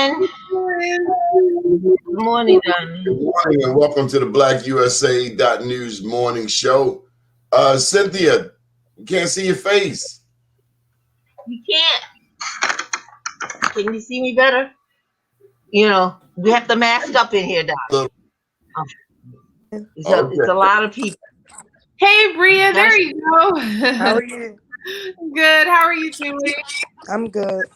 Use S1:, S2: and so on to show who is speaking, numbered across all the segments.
S1: Good morning,
S2: Good
S1: Don.
S2: morning and welcome to the BlackUSA.News Morning Show. Cynthia, can't see your face.
S1: You can't. Can you see me better? You know, we have to mask up in here, Don.
S2: Look,
S1: It's a
S2: okay.
S1: lot of people.
S3: Hey, Bria, there
S1: Gosh,
S3: you go.
S4: How are you?
S3: Good. How are you doing?
S4: I'm good.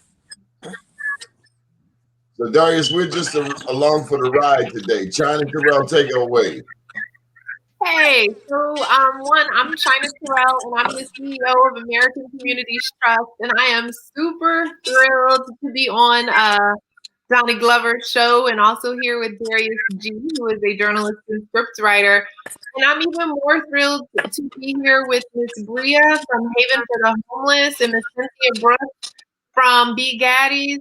S2: So Darius, we're just along for the ride today. China Terrell, take it away.
S3: Hey, I'm China Terrell, and I'm the CEO of American Communities Trust, and I am super thrilled to be on Donnie Glover's show, and also here with Darius G, who is a journalist and scriptwriter. And I'm even more thrilled to be here with Miss Bria from Haven for the Homeless and Miss Cynthia Brooks from B. Gaddy's.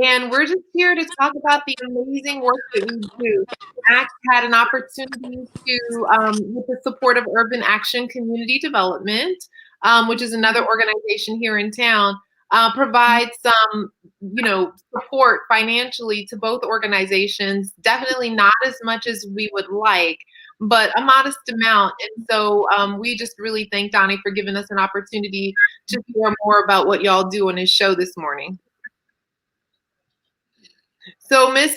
S3: And we're just here to talk about the amazing work that we do. ACT had an opportunity to, with the support of Urban Action Community Development, which is another organization here in town, provide some, support financially to both organizations. Definitely not as much as we would like, but a modest amount. And so we just really thank Donnie for giving us an opportunity to hear more about what y'all do on his show this morning. So Miss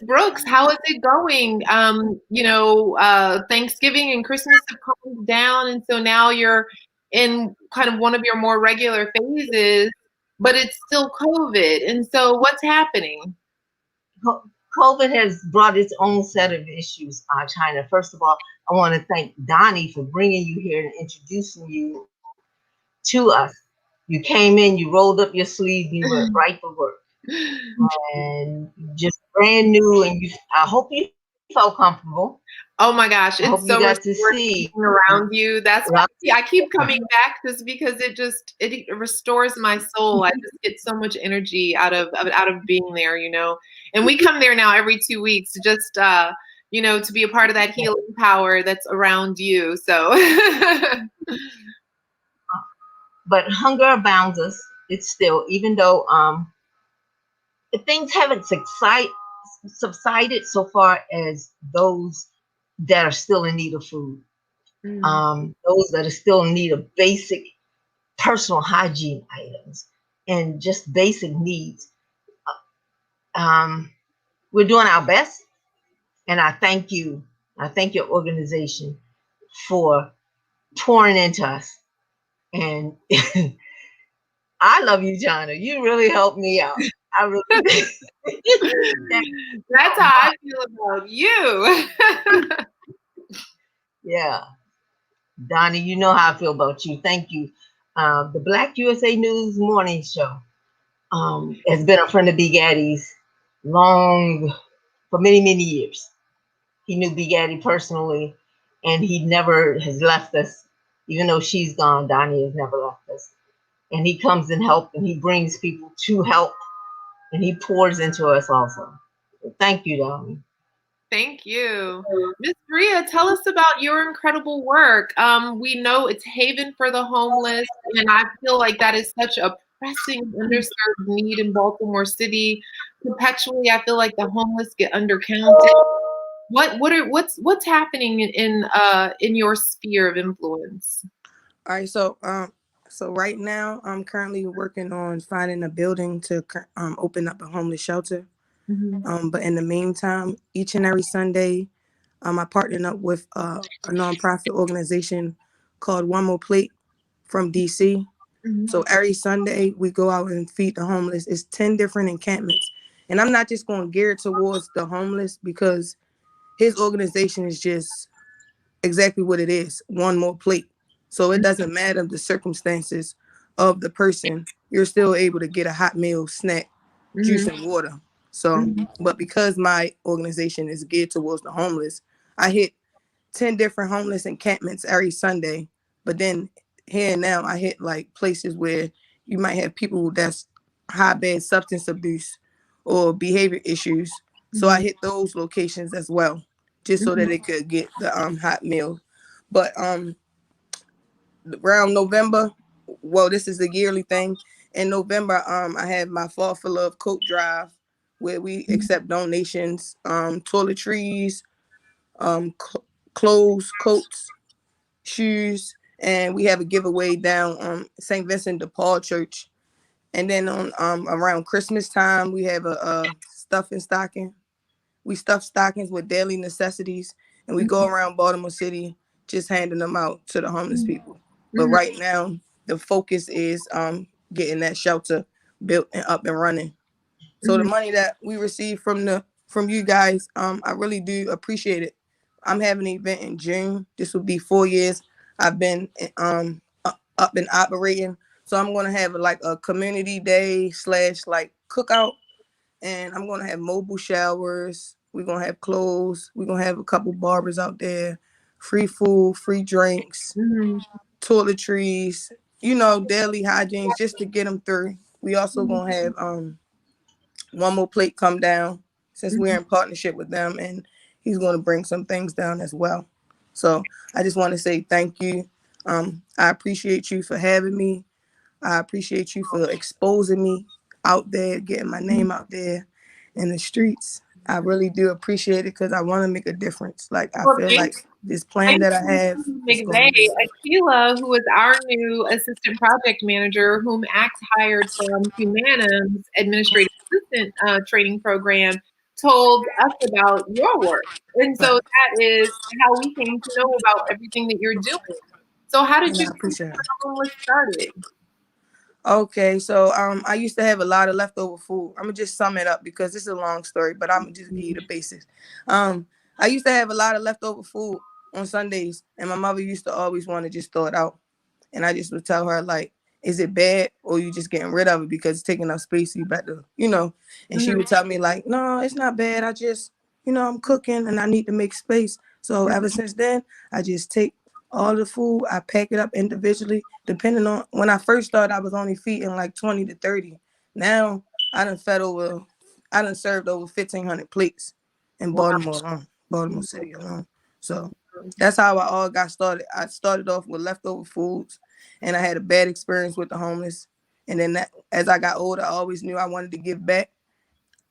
S3: Brooks, how is it going? Thanksgiving and Christmas have calmed down, and so now you're in kind of one of your more regular phases, but it's still COVID. And so what's happening?
S1: COVID has brought its own set of issues, China. First of all, I want to thank Donnie for bringing you here and introducing you to us. You came in, you rolled up your sleeves, and you went right to work. And just brand new, and I hope you felt comfortable.
S3: Oh my gosh, it's so much
S1: to see
S3: around you. That's why I keep coming back, just because it restores my soul. I just get so much energy out of being there, And we come there now every 2 weeks just to be a part of that healing power that's around you. So
S1: but hunger abounds us. It's still, even though things haven't subsided so far as those that are still in need of food, those that are still in need of basic personal hygiene items and just basic needs. We're doing our best, and I thank you. I thank your organization for pouring into us. And I love you, Jana. You really helped me out. I really
S3: That's how I feel about you.
S1: Yeah. Donnie, you know how I feel about you. Thank you. The BlackUSA.News Morning Show has been a friend of B. Gaddy's for many, many years. He knew B. Gaddy personally, and he never has left us. Even though she's gone, Donnie has never left us. And he comes and helps, and he brings people to help, and he pours into us also. So thank you, Donnie.
S3: Thank you. Miss Bria, tell us about your incredible work. We know it's Haven for the Homeless, and I feel like that is such a pressing, underserved need in Baltimore City. Perpetually, I feel like the homeless get undercounted. What's happening in your sphere of influence?
S4: All right, so right now I'm currently working on finding a building to open up a homeless shelter. But in the meantime, each and every Sunday, I partnered up with a nonprofit organization called One More Plate from DC. So every Sunday we go out and feed the homeless. It's 10 different encampments. And I'm not just going to gear it towards the homeless, because his organization is just exactly what it is, one more plate. So it doesn't matter the circumstances of the person. You're still able to get a hot meal, snack, juice, and water. So, but because my organization is geared towards the homeless, I hit 10 different homeless encampments every Sunday. But then here and now, I hit like places where you might have people that's high bad substance abuse or behavior issues. So I hit those locations as well, just so that they could get the hot meal. But around November, well, this is a yearly thing. In November, I have my Fall for Love coat drive, where we accept donations, toiletries, clothes, coats, shoes, and we have a giveaway down St. Vincent de Paul Church. And then on around Christmas time, we have a stuffing stocking. We stuff stockings with daily necessities, and we go around Baltimore City just handing them out to the homeless people. But right now, the focus is getting that shelter built and up and running. So the money that we receive from you guys, I really do appreciate it. I'm having an event in June. This will be 4 years I've been up and operating. So I'm gonna have like a community day / like cookout, and I'm gonna have mobile showers. We're gonna have clothes. We're gonna have a couple barbers out there, free food, free drinks, toiletries, daily hygiene just to get them through. We also gonna have one more plate come down since we're in partnership with them, and he's gonna bring some things down as well. So I just want to say thank you. I appreciate you for having me. I appreciate you for exposing me out there, getting my name out there in the streets. I really do appreciate it because I want to make a difference. Like I
S3: Well,
S4: feel
S3: thank
S4: like this plan that I have is
S3: McVeigh,
S4: going to.
S3: Akila, who is our new assistant project manager, whom ACT hired from Humana's administrative assistant training program, told us about your work. And so that is how we came to know about everything that you're doing. So how did
S4: And
S3: you
S4: I appreciate it.
S3: get started?
S4: Okay, so I used to have a lot of leftover food. I'm gonna just sum it up because this is a long story, but I'm gonna just give you the basics. I used to have a lot of leftover food on Sundays, and my mother used to always want to just throw it out. And I just would tell her, like, is it bad or you just getting rid of it because it's taking up space, you better, And she would tell me, like, no, it's not bad. I just, I'm cooking and I need to make space. So ever since then, I just take all the food, I pack it up individually. Depending on when I first started, I was only feeding like 20 to 30. Now I done served over 1,500 plates in Baltimore alone, Baltimore City alone. So that's how I all got started. I started off with leftover foods, and I had a bad experience with the homeless. And then as I got older, I always knew I wanted to give back.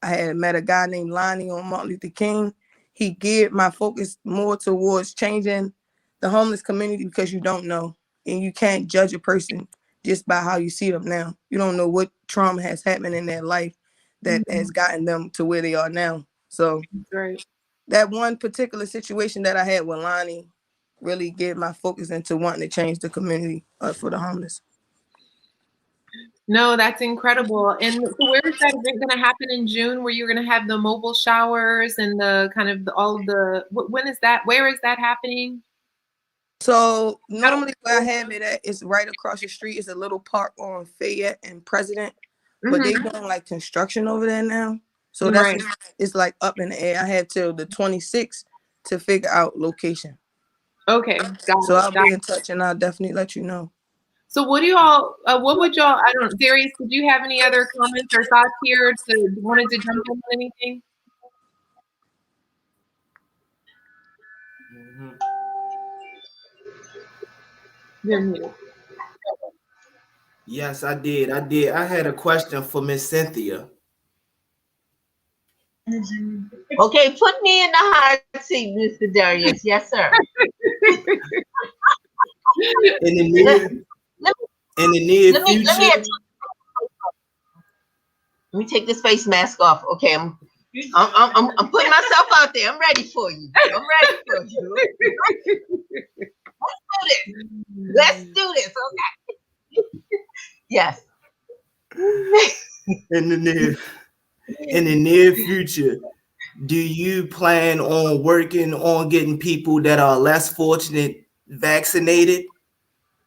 S4: I had met a guy named Lonnie on Martin Luther King. He geared my focus more towards changing the homeless community because you don't know, and you can't judge a person just by how you see them now. You don't know what trauma has happened in their life that has gotten them to where they are now. So that one particular situation that I had with Lonnie really gave my focus into wanting to change the community for the homeless.
S3: No, that's incredible. And so where is that event going to happen in June, where you're going to have the mobile showers and the kind of all of the, when is that, where is that happening?
S4: So normally where I have it at is right across the street. It's a little park on Fayette and President, but they're doing like construction over there now. So it's like up in the air. I have till the 26th to figure out location.
S3: Okay,
S4: so I'll be in touch and I'll definitely let you know.
S3: So what do y'all, what would y'all, I don't know, Darius, did you have any other comments or thoughts here wanted to jump in on anything? You're muted.
S5: Yes, I did. I had a question for Miss Cynthia.
S1: Okay, put me in the hot seat, Mr. Darius. Yes, sir.
S5: In the near future.
S1: Let me take this face mask off. Okay, I'm putting myself out there. I'm ready for you. Let's do this. Okay. Yes.
S5: In the near future, do you plan on working on getting people that are less fortunate vaccinated?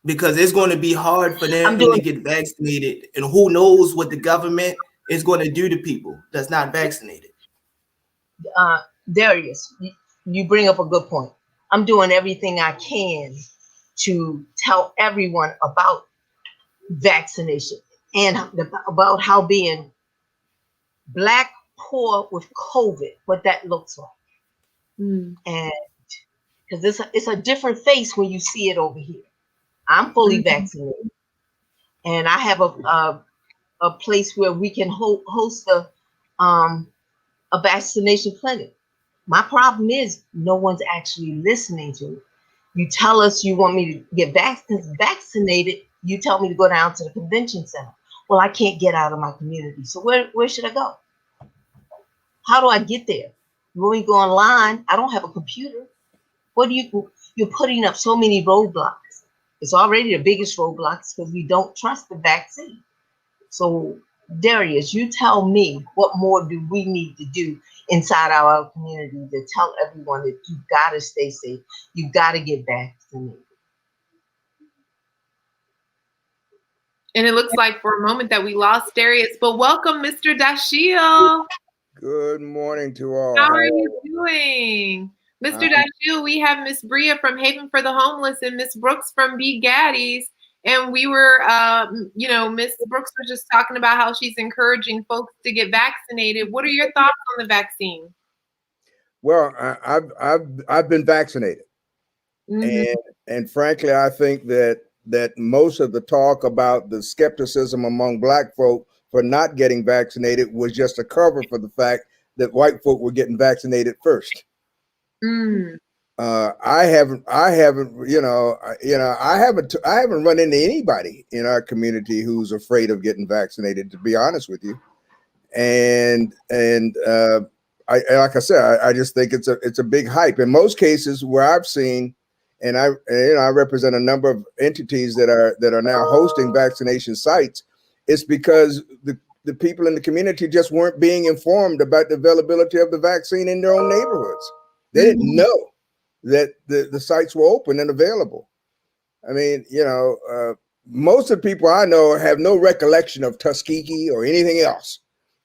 S5: Because it's going to be hard for them to get vaccinated, and who knows what the government is going to do to people that's not vaccinated.
S1: Darius, you bring up a good point. I'm doing everything I can to tell everyone about vaccination and about how being Black poor with COVID, what that looks like. And because it's a different face when you see it over here. I'm fully vaccinated, and I have a place where we can host a vaccination clinic. My problem is no one's actually listening to me. You tell us you want me to get vaccinated. You tell me to go down to the convention center. Well, I can't get out of my community. So where should I go? How do I get there? When we go online, I don't have a computer. What do you're putting up so many roadblocks. It's already the biggest roadblocks because we don't trust the vaccine. So Darius, you tell me what more do we need to do inside our community to tell everyone that you gotta stay safe, you gotta get vaccinated.
S3: And it looks like for a moment that we lost Darius, but welcome, Mr. Dashiell.
S6: Good morning to all.
S3: How are you doing? Mr. Dashiell, we have Miss Bria from Haven for the Homeless and Miss Brooks from Be Gaddies. And we were, Miss Brooks was just talking about how she's encouraging folks to get vaccinated. What are your thoughts on the vaccine?
S6: Well, I've been vaccinated, and frankly, I think that most of the talk about the skepticism among Black folk for not getting vaccinated was just a cover for the fact that white folk were getting vaccinated first. I haven't run into anybody in our community who's afraid of getting vaccinated, to be honest with you. And like I said, I just think it's a big hype. In most cases where I've seen, and I represent a number of entities that are now hosting vaccination sites, it's because the people in the community just weren't being informed about the availability of the vaccine in their own neighborhoods. They didn't know that the sites were open and available. I mean, most of the people I know have no recollection of Tuskegee or anything else.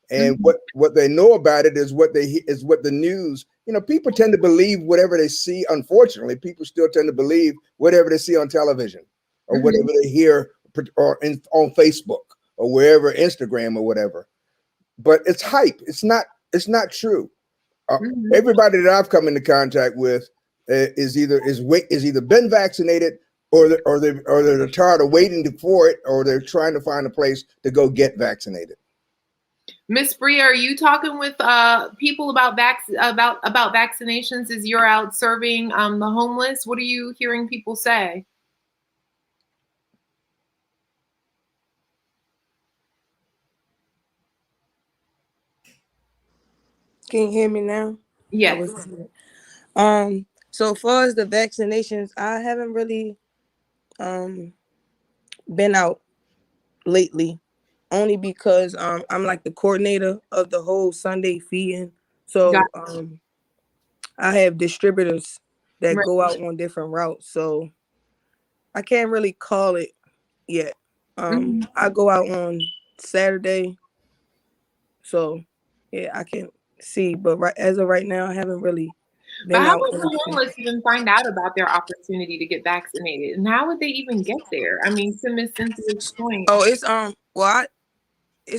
S6: And what they know about it is what the news, people tend to believe whatever they see. Unfortunately, people still tend to believe whatever they see on television or whatever they hear or on Facebook or wherever, Instagram or whatever. But it's hype. It's not true. Everybody that I've come into contact with is either been vaccinated or they're tired of waiting for it, or they're trying to find a place to go get vaccinated.
S3: Miss Bria, are you talking with people about vaccinations as you're out serving the homeless? What are you hearing people say?
S4: Can you hear me now?
S3: Yes.
S4: So as far as the vaccinations, I haven't really been out lately, only because I'm like the coordinator of the whole Sunday feeding. So I have distributors that go out on different routes. So I can't really call it yet. I go out on Saturday. So yeah, I can see, but as of right now, I haven't really been
S3: But how
S4: out.
S3: would the homeless even find out about their opportunity to get vaccinated? And how would they even get there? I mean, to Miss Cynthia's point.
S4: Oh, it's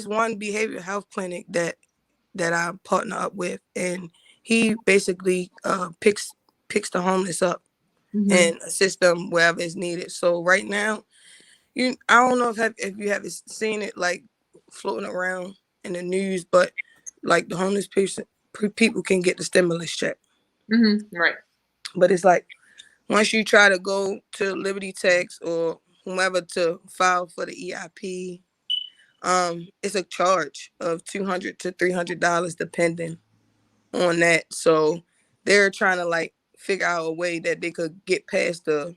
S4: one behavioral health clinic that I partner up with, and he basically picks the homeless up and assist them wherever it's needed. So right now, I don't know if you haven't seen it like floating around in the news, but like the homeless people can get the stimulus check.
S3: Right.
S4: But it's like once you try to go to Liberty Tax or whomever to file for the EIP, it's a charge of $200 to $300 depending on that. So they're trying to like figure out a way that they could get past the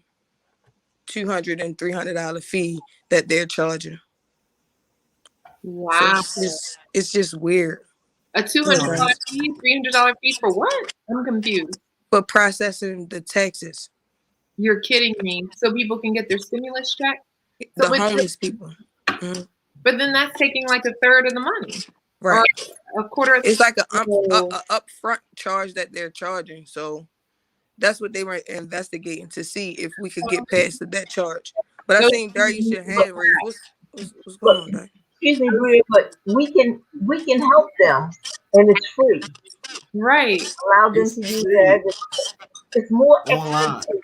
S4: $200 and $300 fee that they're charging.
S3: Wow.
S4: So it's just weird.
S3: A $200 fee, $300 fee for what? I'm confused.
S4: For processing the taxes.
S3: You're kidding me. So people can get their stimulus check?
S4: The homeless people.
S3: But then that's taking like a third of the money.
S4: Right.
S3: Or a quarter of the
S4: It's like a upfront charge that they're charging. So that's what they were investigating to see if we could get past that charge. But I think Darius should hand raised. What's going on, Darius?
S1: Excuse me, Bria, but we can help them, and it's free.
S3: Right.
S1: Allow them to use that. It's more expensive.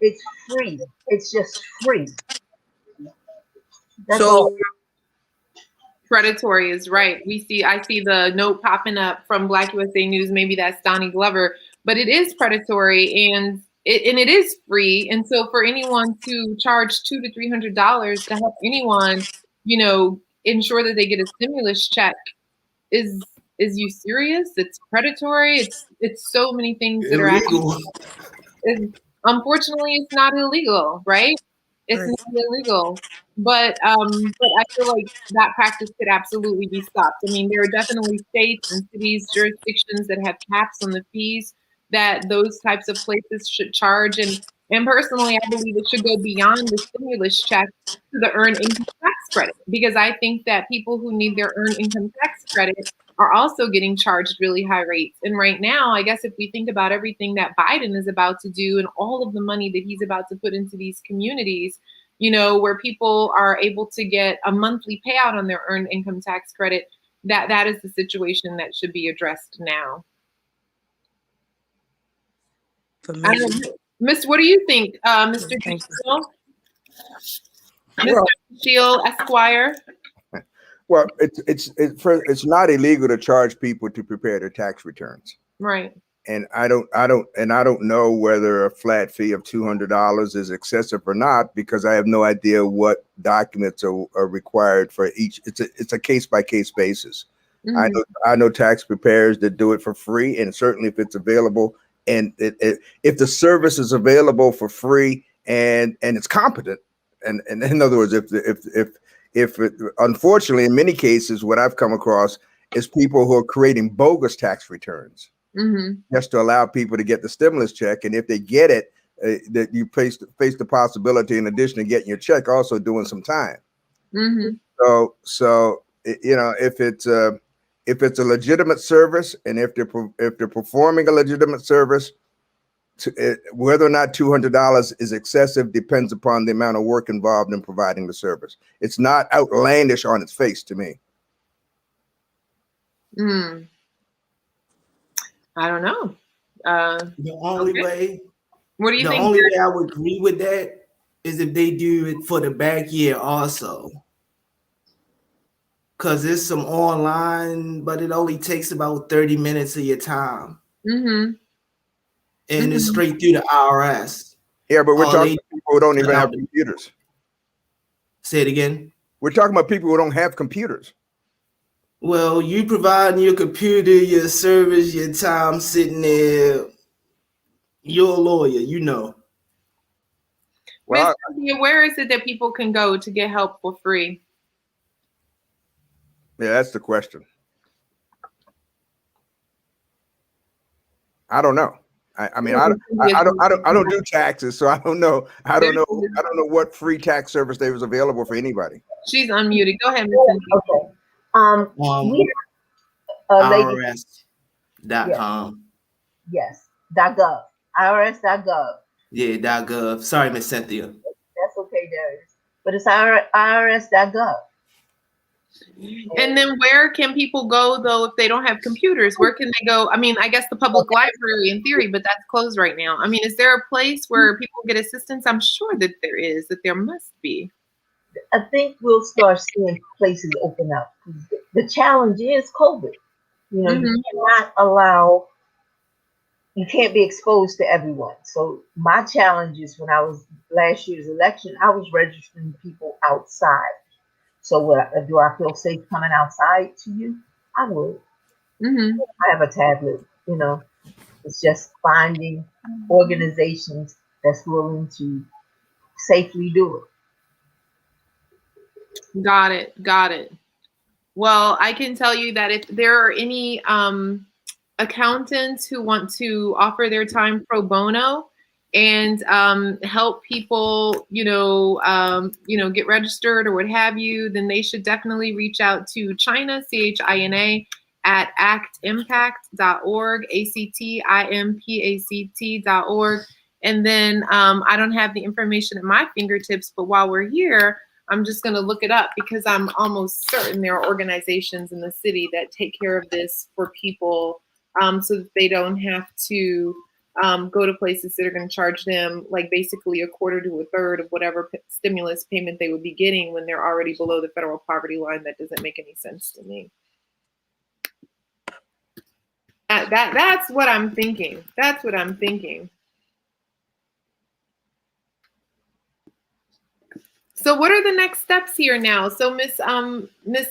S1: It's free. It's just free. That's all.
S3: Predatory is right. I see the note popping up from Black USA News. Maybe that's Donnie Glover, but it is predatory and it is free. And so for anyone to charge $200 to $300 to help anyone, ensure that they get a stimulus check is you serious? It's predatory. It's so many things that are actually.
S5: Illegal.
S3: Unfortunately, it's not illegal, right? It's
S4: Right.
S3: not illegal, but I feel like that practice could absolutely be stopped. I mean, there are definitely states and cities, jurisdictions that have caps on the fees that those types of places should charge, and personally, I believe it should go beyond the stimulus check to the earned income tax credit, because I think that people who need their earned income tax credit are also getting charged really high rates. And right now, I guess if we think about everything that Biden is about to do and all of the money that he's about to put into these communities, where people are able to get a monthly payout on their earned income tax credit, that is the situation that should be addressed now.
S4: For me,
S3: I don't know, Miss, what do you think, Mr.
S4: Thank you.
S3: Shield?
S6: Well,
S3: Mr. Shield, Esquire?
S6: well, it's not illegal to charge people to prepare their tax returns.
S3: Right.
S6: And I don't know whether a flat fee of $200 is excessive or not, because I have no idea what documents are required for each. It's a case by case basis.
S3: Mm-hmm.
S6: I know tax preparers that do it for free, and certainly if it's available, and if the service is available for free and it's competent, and in other words, if unfortunately in many cases what I've come across is people who are creating bogus tax returns.
S3: Mm-hmm.
S6: Just to allow people to get the stimulus check, and if they get it, that you face the possibility, in addition to getting your check, also doing some time.
S3: Mm-hmm.
S6: So if it's a legitimate service, and if they're performing a legitimate service, whether or not $200 is excessive depends upon the amount of work involved in providing the service. It's not outlandish on its face to me.
S3: Mm. I don't know.
S5: The only
S3: Okay.
S5: way,
S3: What do you
S5: the
S3: think?
S5: only way I would agree with that is if they do it for the back year also. Because there's some online, but it only takes about 30 minutes of your time.
S3: Mm-hmm.
S5: And it's straight through the IRS.
S6: Yeah, but we're
S5: Oh,
S6: talking about people who don't even have computers.
S5: Say it again.
S6: We're talking about people who don't have computers.
S5: Well, you providing your computer, your service, your time sitting there. You're a lawyer,
S6: Well,
S3: Miss Cynthia, where is it that people can go to get help for free?
S6: yeah, that's the question. I don't know. I mean, I don't do taxes, so I don't know. I don't know what free tax service there was available for anybody.
S3: She's unmuted. Go ahead, Miss Cynthia.
S1: Okay. We lady.
S5: IRS.com.
S1: Yes. .gov. IRS.gov.
S5: Yeah, .gov. Sorry, Miss Cynthia.
S1: That's okay, Darius. But it's IRS.gov.
S3: And then where can people go, though, if they don't have computers? Where can they go? I mean, I guess the public library in theory, but that's closed right now. I mean, is there a place where people get assistance? I'm sure that there is, that there must be.
S1: I think we'll start seeing places open up. The challenge is COVID. You cannot allow, you can't be exposed to everyone. So my challenge is, when I was last year's election, I was registering people outside. So do I feel safe coming outside to you? I would. I have a tablet, It's just finding organizations that's willing to safely do it.
S3: Got it. Well, I can tell you that if there are any accountants who want to offer their time pro bono and help people, get registered or what have you, then they should definitely reach out to China, CHINA, at actimpact.org, ACTIMPACT.org. And then I don't have the information at my fingertips, but while we're here, I'm just going to look it up, because I'm almost certain there are organizations in the city that take care of this for people, so that they don't have to go to places that are going to charge them like basically a quarter to a third of whatever stimulus payment they would be getting when they're already below the federal poverty line. That doesn't make any sense to me. That's what I'm thinking. That's what I'm thinking. So what are the next steps here now? So Miss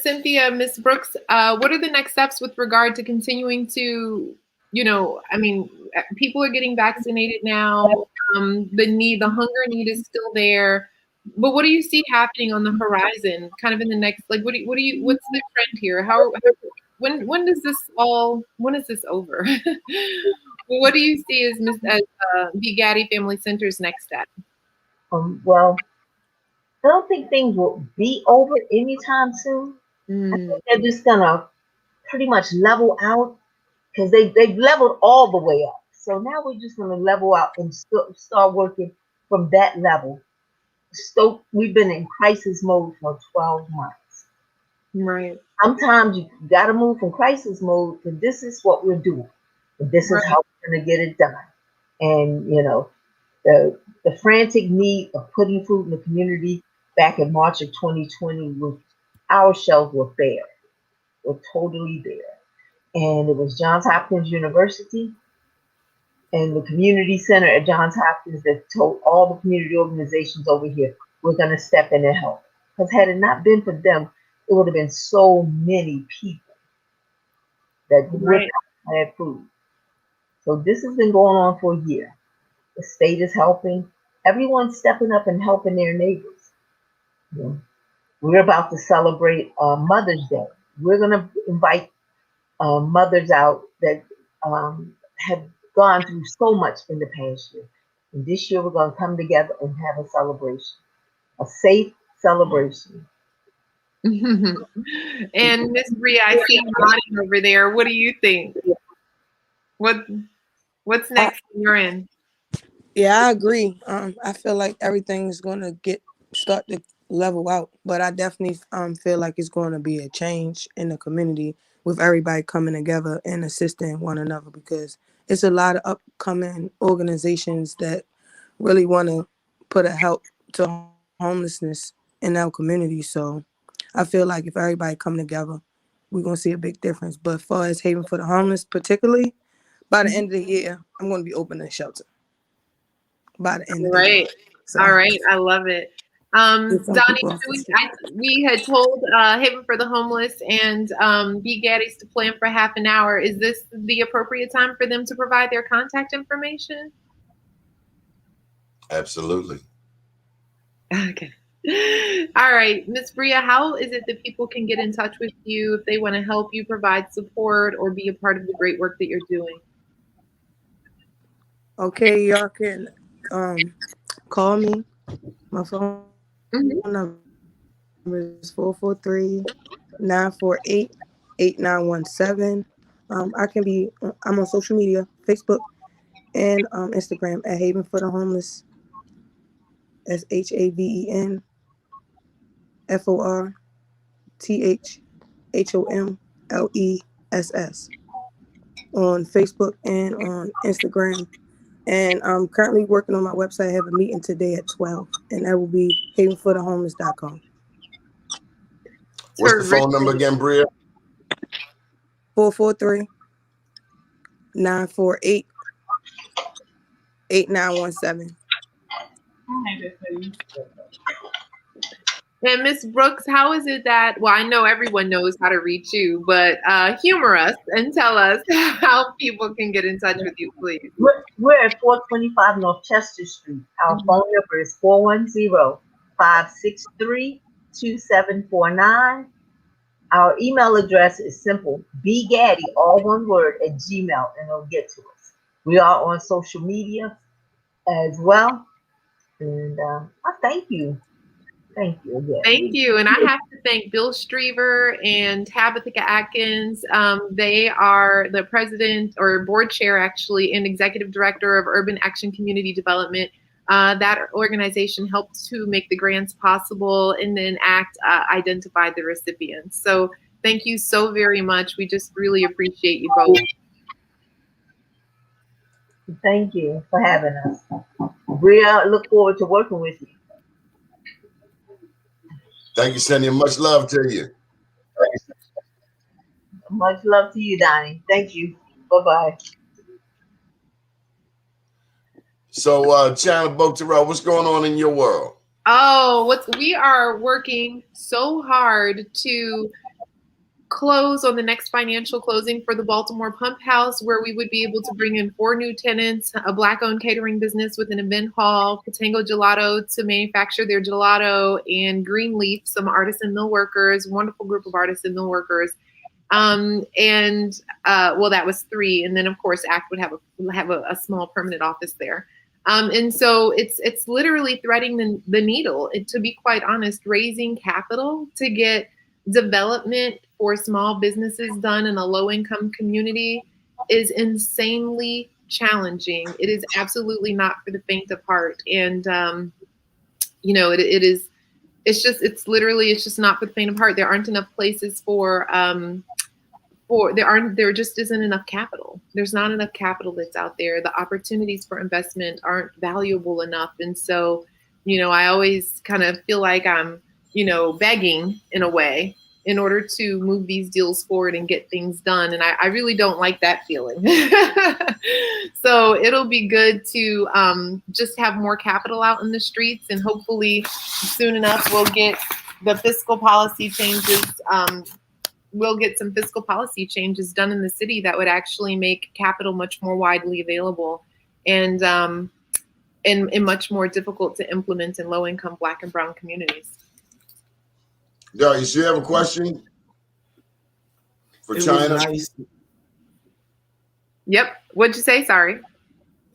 S3: Cynthia, Miss Brooks, what are the next steps with regard to continuing to, I mean, people are getting vaccinated now. The hunger need is still there. But what do you see happening on the horizon, kind of in the next, like, what's the trend here? When is this over? What do you see as B. Gaddy Family Center's next step?
S1: Well, I don't think things will be over anytime soon. I think they're just gonna pretty much level out because they've leveled all the way up. So now we're just gonna level out and start working from that level. So we've been in crisis mode for 12 months.
S3: Right.
S1: Sometimes you gotta move from crisis mode to this is what we're doing. And this is how we're gonna get it done. And the frantic need of putting food in the community back in March of 2020 our shelves were bare. Were totally bare. And it was Johns Hopkins University and the community center at Johns Hopkins that told all the community organizations over here, we're going to step in and help. Because had it not been for them, it would have been so many people that would not have food. So this has been going on for a year. The state is helping. Everyone's stepping up and helping their neighbors. We're about to celebrate Mother's Day. We're going to invite mothers out that have gone through so much in the past year. And this year we're going to come together and have a celebration, a safe celebration.
S3: And Miss Bria, I see you nodding over there. What do you think? What's next on your end?
S4: Yeah, I agree. I feel like everything's going to start to level out, but I definitely feel like it's going to be a change in the community with everybody coming together and assisting one another, because it's a lot of upcoming organizations that really want to put a help to homelessness in our community. So I feel like if everybody come together, we're going to see a big difference. But as far as Haven for the Homeless particularly, by the end of the year, I'm going to be opening a shelter. By the end of the year. So.
S3: All right. I love it. Donnie, we had told Haven for the Homeless and B. Gaddy's to plan for half an hour. Is this the appropriate time for them to provide their contact information?
S2: Absolutely.
S3: Okay. All right. Ms. Bria, how is it that people can get in touch with you if they want to help you provide support or be a part of the great work that you're doing?
S4: Okay, y'all can call me. My phone number is 443-948-8917. I'm on social media, Facebook and Instagram at Haven for the Homeless. That's HAVENFORTHOMLESS on Facebook and on Instagram. And I'm currently working on my website. I have a meeting today at 12, and that will be havenforthehomeless.com.
S2: What's the phone number again, Bria?
S4: 443-948-8917.
S3: And Ms. Brooks, how is it that, well, I know everyone knows how to reach you, but humor us and tell us how people can get in touch with you, please.
S1: We're at 425 North Chester Street. Our phone number is 410-563-2749. Our email address is simple, bgaddy, all one word, at gmail, and it'll get to us. We are on social media as well. And I thank you. Thank you again.
S3: Thank you. And I have to thank Bill Striever and Tabitha Atkins. They are the president or board chair, actually, and executive director of Urban Action Community Development. That organization helped to make the grants possible, and then ACT identified the recipients. So thank you so very much. We just really appreciate you both.
S1: Thank you for having us. We look forward to working with you.
S2: Thank you, Cynthia. Much love to you.
S1: Much love to you, Donnie. Thank you. Bye-bye.
S2: So, China Boak Terrell, what's going on in your world?
S3: Oh, we are working so hard to close on the next financial closing for the Baltimore Pump House, where we would be able to bring in 4 new tenants, a Black-owned catering business with an event hall, Patango Gelato to manufacture their gelato, and Greenleaf, some artisan mill workers, wonderful group of artisan mill workers. Well, that was 3, and then of course ACT would have a small permanent office there. And so it's literally threading the needle. To be quite honest, raising capital to get development for small businesses done in a low-income community is insanely challenging. It is absolutely not for the faint of heart, and it's just not for the faint of heart. There aren't enough places there just isn't enough capital. There's not enough capital that's out there. The opportunities for investment aren't valuable enough. And so, I always kind of feel like I'm, begging in a way in order to move these deals forward and get things done. And I really don't like that feeling. So it'll be good to just have more capital out in the streets, and hopefully soon enough we'll get the fiscal policy changes. We'll get some fiscal policy changes done in the city that would actually make capital much more widely available and much more difficult to implement in low-income Black and brown communities.
S2: Darius, you have a question for China?
S5: Nice.
S3: Yep. What'd you say? Sorry.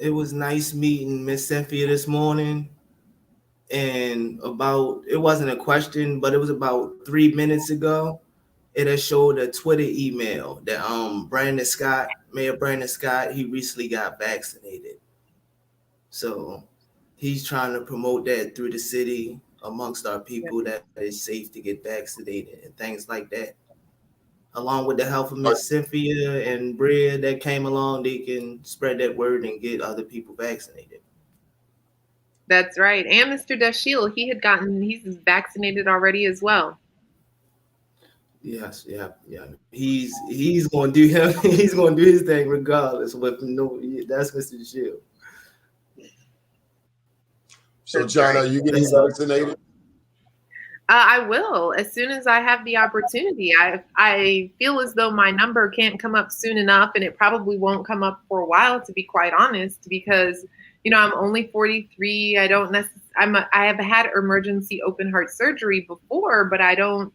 S5: It was nice meeting Miss Cynthia this morning. And it wasn't a question, but it was about 3 minutes ago. It has showed a Twitter email that Mayor Brandon Scott, he recently got vaccinated. So he's trying to promote that through the city amongst our people, that it's safe to get vaccinated and things like that. Along with the help of Miss Cynthia and Bria that came along, they can spread that word and get other people vaccinated.
S3: That's right. And Mr. Dashiell, he's vaccinated already as well.
S5: Yes, yeah. He's gonna do him. He's gonna do his thing regardless. That's Mr. Dashiell.
S2: So, China, are you getting vaccinated?
S3: I will, as soon as I have the opportunity. I feel as though my number can't come up soon enough, and it probably won't come up for a while, to be quite honest, because I'm only 43. I have had emergency open heart surgery before, but I don't.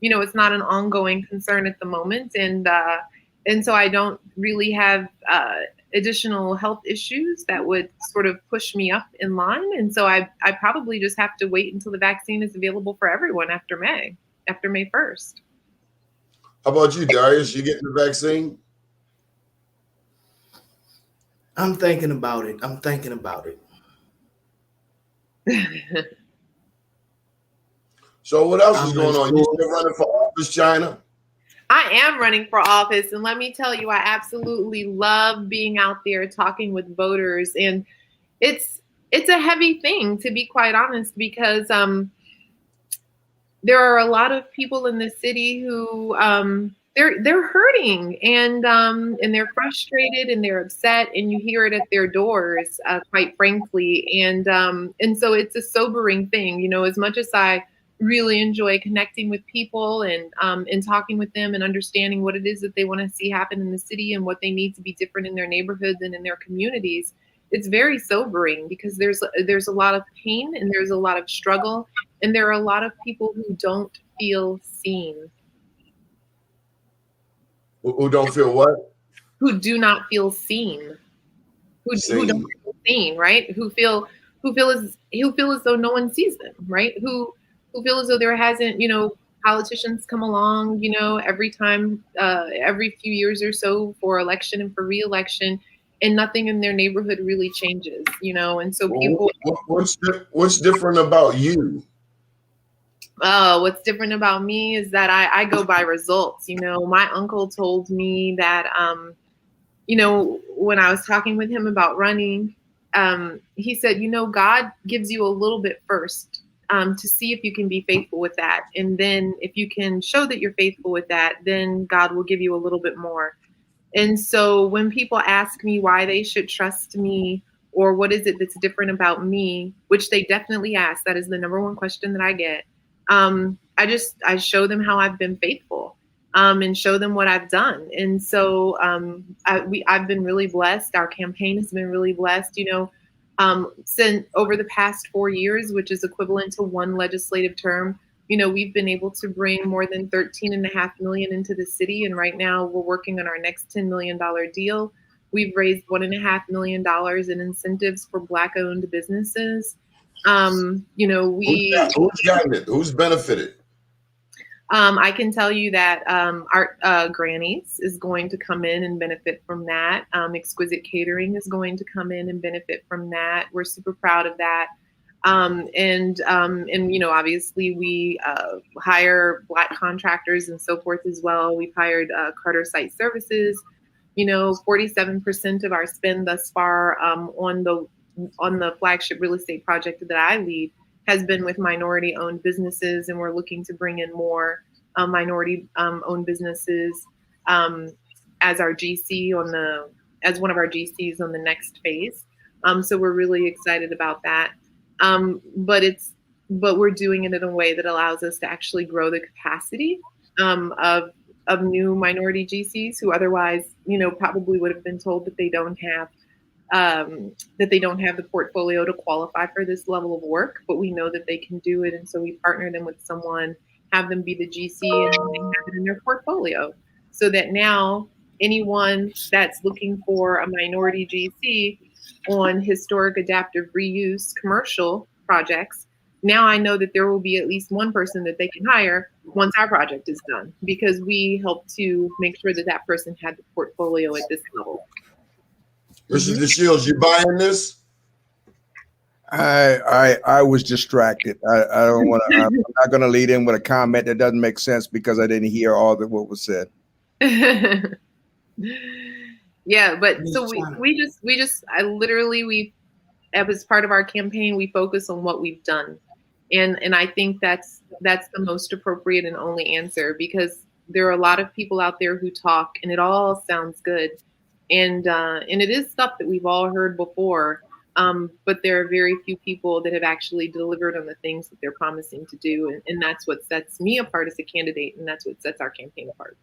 S3: It's not an ongoing concern at the moment, and so I don't really have additional health issues that would sort of push me up in line. And so I probably just have to wait until the vaccine is available for everyone after May 1st.
S2: How about you, Darius? You getting the vaccine?
S5: I'm thinking about it.
S2: So what else is going on? You still running for office, China?
S3: I am running for office, and let me tell you, I absolutely love being out there talking with voters. And it's a heavy thing, to be quite honest, because there are a lot of people in the city who they're hurting, and they're frustrated, and they're upset, and you hear it at their doors, quite frankly. And so it's a sobering thing, as much as I really enjoy connecting with people and talking with them and understanding what it is that they want to see happen in the city and what they need to be different in their neighborhoods and in their communities. It's very sobering, because there's a lot of pain, and there's a lot of struggle, and there are a lot of people who don't feel seen.
S2: Who don't feel what?
S3: Who do not feel seen. Who don't feel seen, right? Who feel as though no one sees them, right? Who feel as though there hasn't, politicians come along, every time, every few years or so for election and for re-election, and nothing in their neighborhood really changes, and so people.
S2: What's different about you?
S3: What's different about me is that I go by results. My uncle told me that, when I was talking with him about running, he said, God gives you a little bit first to see if you can be faithful with that. And then if you can show that you're faithful with that, then God will give you a little bit more. And so when people ask me why they should trust me or what is it that's different about me, which they definitely ask, that is the number one question that I get. I show them how I've been faithful and show them what I've done. And so I've been really blessed. Our campaign has been really blessed, since over the past 4 years, which is equivalent to one legislative term. We've been able to bring more than $13.5 million into the city. And right now we're working on our next $10 million deal. We've raised $1.5 million in incentives for Black-owned businesses.
S2: Who's gotten it? Who's benefited?
S3: I can tell you that our Granny's is going to come in and benefit from that. Exquisite Catering is going to come in and benefit from that. We're super proud of that. And obviously we hire Black contractors and so forth as well. We've hired Carter Site Services. 47% of our spend thus far on the flagship real estate project that I lead has been with minority-owned businesses, and we're looking to bring in more minority-owned businesses as our GC as one of our GCs on the next phase. So we're really excited about that. But we're doing it in a way that allows us to actually grow the capacity of new minority GCs who otherwise, probably would have been told that they don't have the portfolio to qualify for this level of work, but we know that they can do it. And so we partner them with someone, have them be the GC, and then they have it in their portfolio so that now anyone that's looking for a minority GC on historic adaptive reuse commercial projects, now I know that there will be at least one person that they can hire once our project is done, because we help to make sure that that person had the portfolio at this level.
S2: Mr. DeShields, you buying this?
S6: I was distracted. I don't want to. I'm not going to lead in with a comment that doesn't make sense because I didn't hear all that what was said.
S3: Yeah, but so we as part of our campaign, we focus on what we've done, and I think that's the most appropriate and only answer, because there are a lot of people out there who talk and it all sounds good, and it is stuff that we've all heard before. But there are very few people that have actually delivered on the things that they're promising to do. And that's what sets me apart as a candidate. And that's what sets our campaign apart.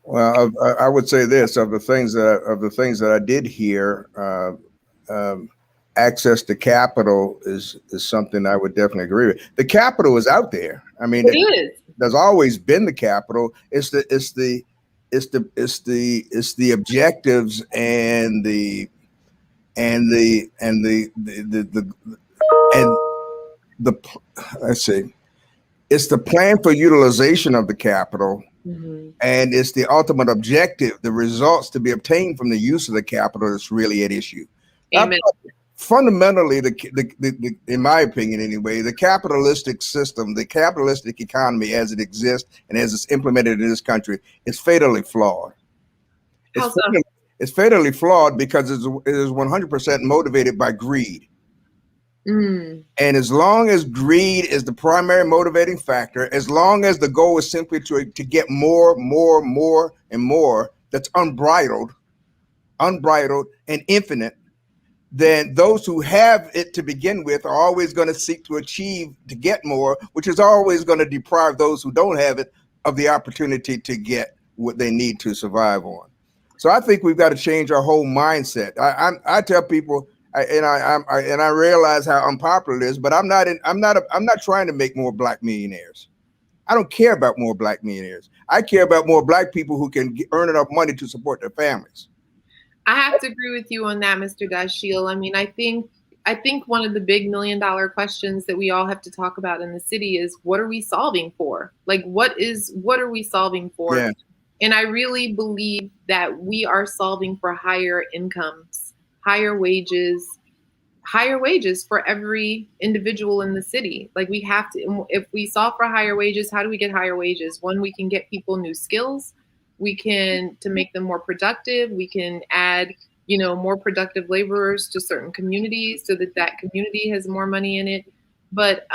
S6: Well, I would say this: of the things that I did hear, access to capital is something I would definitely agree with. The capital is out there. I mean,
S3: it is.
S6: There's always been the capital. It's the objectives and the let's see, it's the plan for utilization of the capital, and it's the ultimate objective, the results to be obtained from the use of the capital that's really at issue.
S3: Amen.
S6: Fundamentally, in my opinion anyway, the capitalistic system, the capitalistic economy as it exists and as it's implemented in this country is fatally flawed. It's fatally flawed because it is 100% motivated by greed. And as long as greed is the primary motivating factor, as long as the goal is simply to get more and more, that's unbridled and infinite, then those who have it to begin with are always going to seek to get more, which is always going to deprive those who don't have it of the opportunity to get what they need to survive on. So I think we've got to change our whole mindset. I tell people, I realize how unpopular it is, but I'm not trying to make more Black millionaires. I don't care about more Black millionaires. I care about more Black people who can earn enough money to support their families.
S3: I have to agree with you on that, Mr. Dashiell. I mean, I think one of the big $1 million questions that we all have to talk about in the city is, what are we solving for? Like, what are we solving for? Yeah. And I really believe that we are solving for higher incomes, higher wages for every individual in the city. Like, we have to, if we solve for higher wages, how do we get higher wages? One, we can get people new skills. We can, to make them more productive, we can add, more productive laborers to certain communities so that that community has more money in it. But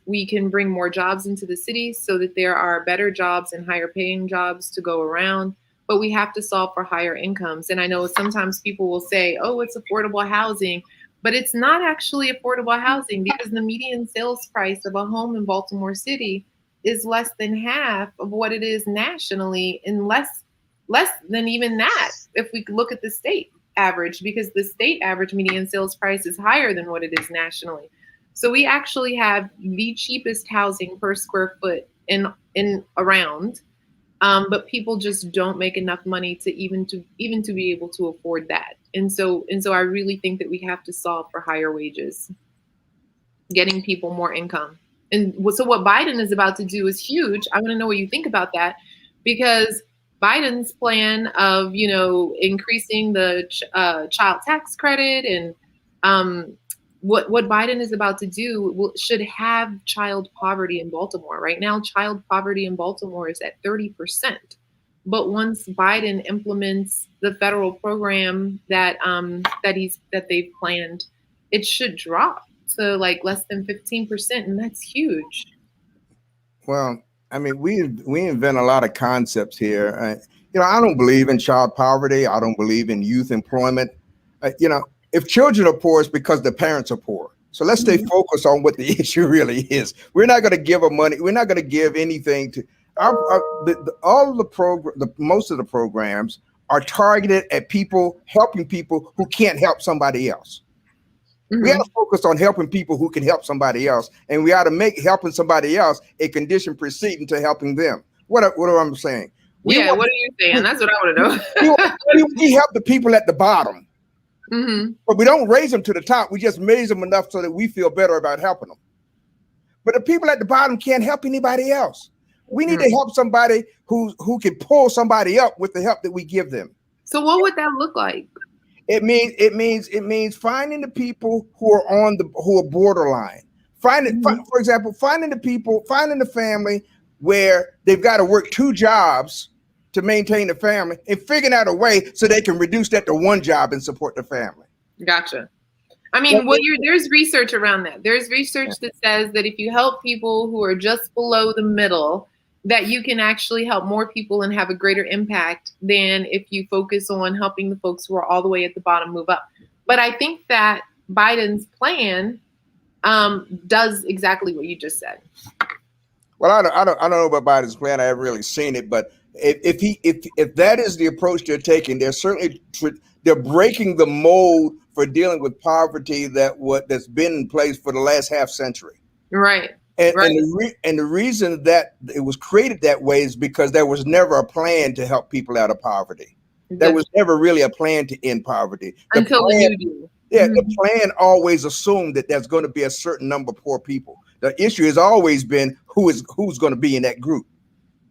S3: we can bring more jobs into the cities so that there are better jobs and higher paying jobs to go around. But we have to solve for higher incomes. And I know sometimes people will say, oh, it's affordable housing, but it's not actually affordable housing, because the median sales price of a home in Baltimore City is less than half of what it is nationally, and less than even that if we look at the state average, because the state average median sales price is higher than what it is nationally. So we actually have the cheapest housing per square foot in around, but people just don't make enough money to even to be able to afford that. And so I really think that we have to solve for higher wages, getting people more income. And so what Biden is about to do is huge. I want to know what you think about that, because Biden's plan of, increasing the child tax credit and what Biden is about to do should have child poverty in Baltimore. Right now, child poverty in Baltimore is at 30%. But once Biden implements the federal program that they've planned, it should drop to like less than 15%, and that's huge.
S6: Well, I mean, we invent a lot of concepts here. I don't believe in child poverty. I don't believe in youth employment. If children are poor, it's because the parents are poor. So let's stay focused on what the issue really is. We're not going to give them money. We're not going to give anything to most of the programs are targeted at helping people who can't help somebody else. Mm-hmm. We got to focus on helping people who can help somebody else, and we ought to make helping somebody else a condition preceding to helping them. What am I saying?
S3: What are you saying? That's what I want to know.
S6: we help the people at the bottom,
S3: mm-hmm.
S6: but we don't raise them to the top. We just raise them enough so that we feel better about helping them. But the people at the bottom can't help anybody else. We need to help somebody who can pull somebody up with the help that we give them.
S3: So what would that look like?
S6: It means finding the people who are borderline. For example, finding the family where they've got to work 2 jobs to maintain the family, and figuring out a way so they can reduce that to 1 job and support the family.
S3: Gotcha. I mean, there's research around that. There's research that says that if you help people who are just below the middle, that you can actually help more people and have a greater impact than if you focus on helping the folks who are all the way at the bottom move up. But I think that Biden's plan does exactly what you just said.
S6: Well, I don't know about Biden's plan. I haven't really seen it, but if that is the approach they're taking, they're breaking the mold for dealing with poverty that's been in place for the last half century.
S3: Right.
S6: And the reason that it was created that way is because there was never a plan to help people out of poverty. There was never really a plan to end poverty.
S3: Until you do.
S6: Yeah, the plan always assumed that there's going to be a certain number of poor people. The issue has always been who's going to be in that group.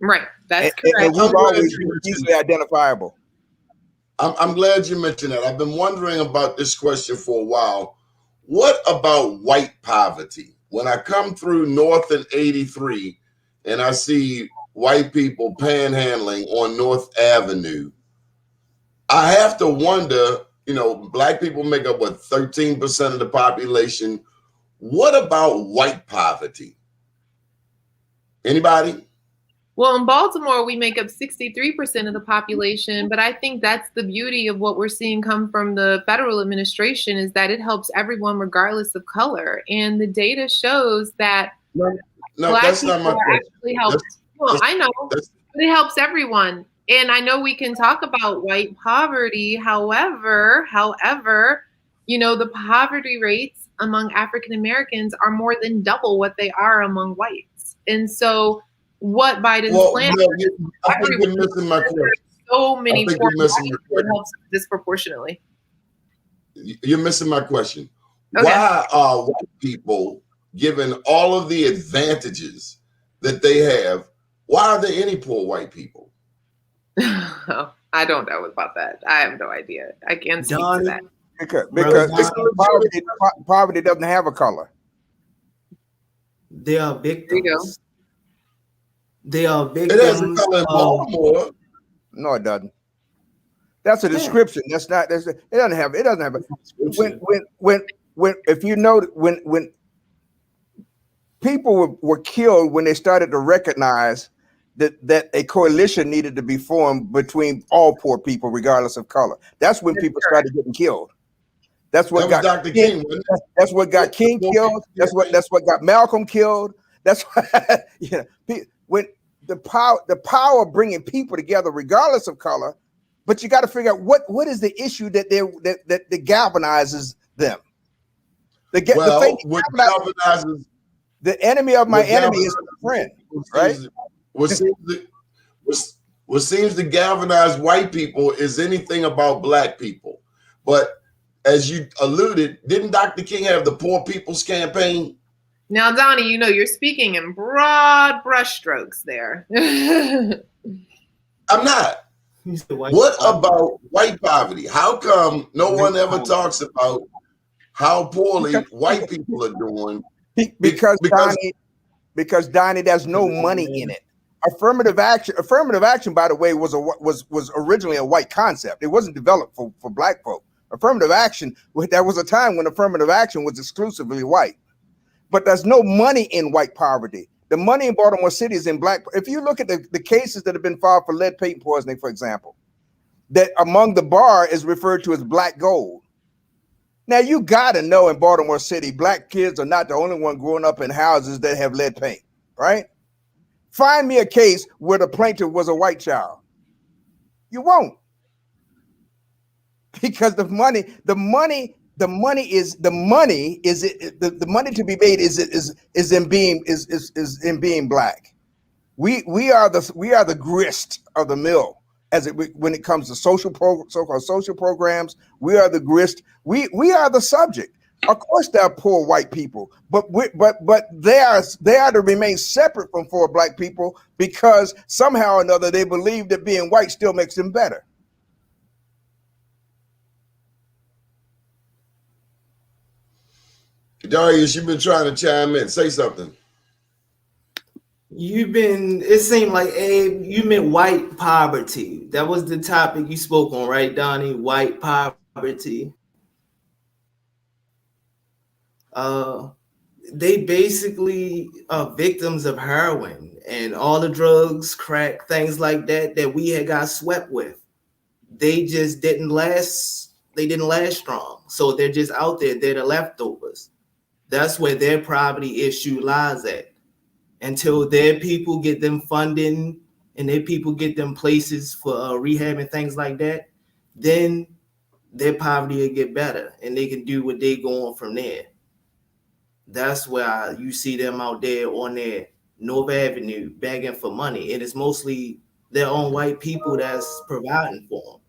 S3: Right. That's correct.
S6: And we've always been easily identifiable.
S2: I'm glad you mentioned that. I've been wondering about this question for a while. What about white poverty? When I come through North and 83 and I see white people panhandling on North Avenue, I have to wonder, Black people make up 13% of the population. What about white poverty? Anybody?
S3: Well, in Baltimore, we make up 63% of the population, but I think that's the beauty of what we're seeing come from the federal administration, is that it helps everyone regardless of color. And the data shows that Black
S2: that's
S3: people
S2: not my question.
S3: actually help. I know, but it helps everyone. And I know we can talk about white poverty. However, the poverty rates among African Americans are more than double what they are among whites. And so what Biden's plan is,
S2: I think you're missing my question.
S3: So many poor Black people, it helps disproportionately.
S2: You're missing my question.
S3: Okay.
S2: Why are white people, given all of the advantages that they have, why are there any poor white people?
S3: I don't know about that. I have no idea. I can't speak to that.
S6: Because poverty doesn't have a color.
S5: They are victims.
S3: There you go.
S5: They are victims.
S2: It has a color in Baltimore.
S6: No, it doesn't. That's a description. That's not. It doesn't have. It doesn't have. When if you know when people were killed when they started to recognize that a coalition needed to be formed between all poor people, regardless of color. That's when people started getting killed. That's what got
S2: Dr. King.
S6: That's what got King killed. That's what got Malcolm killed. That's what, you know, when the power of bringing people together, regardless of color. But you got to figure out what is the issue that galvanizes them. The galvanizes. The enemy of my enemy is my friend, right?
S2: What seems to galvanize white people is anything about black people. But as you alluded, didn't Dr. King have the Poor People's Campaign?
S3: Now, Donnie, you know, you're speaking in broad brushstrokes there.
S2: I'm not. What about white poverty? How come no one ever talks about how poorly white people are doing?
S6: Because Donnie, there's no money in it. Affirmative action, by the way, was originally a white concept. It wasn't developed for black folk. Affirmative action, there was a time when affirmative action was exclusively white. But there's no money in white poverty. The money in Baltimore City is in black. If you look at the cases that have been filed for lead paint poisoning, for example, that among the bar is referred to as black gold. Now, you got to know in Baltimore City, black kids are not the only one growing up in houses that have lead paint, right? Find me a case where the plaintiff was a white child. You won't. Because the money to be made is in being black. We are the grist of the mill when it comes to so-called social programs. We are the grist. We are the subject. Of course, there are poor white people, but they are to remain separate from poor black people because somehow or another they believe that being white still makes them better.
S2: Darius, you've been trying to chime in. Say something.
S5: It seemed like, Abe, you meant white poverty. That was the topic you spoke on, right, Donnie? White poverty. They basically are victims of heroin and all the drugs, crack, things like that we had got swept with. They just didn't last. They didn't last strong. So they're just out there. They're the leftovers. That's where their poverty issue lies at. Until their people get them funding and their people get them places for rehab and things like that, then their poverty will get better and they can do what they go on from there. That's where you see them out there on their North Avenue begging for money. And it's mostly their own white people that's providing for them.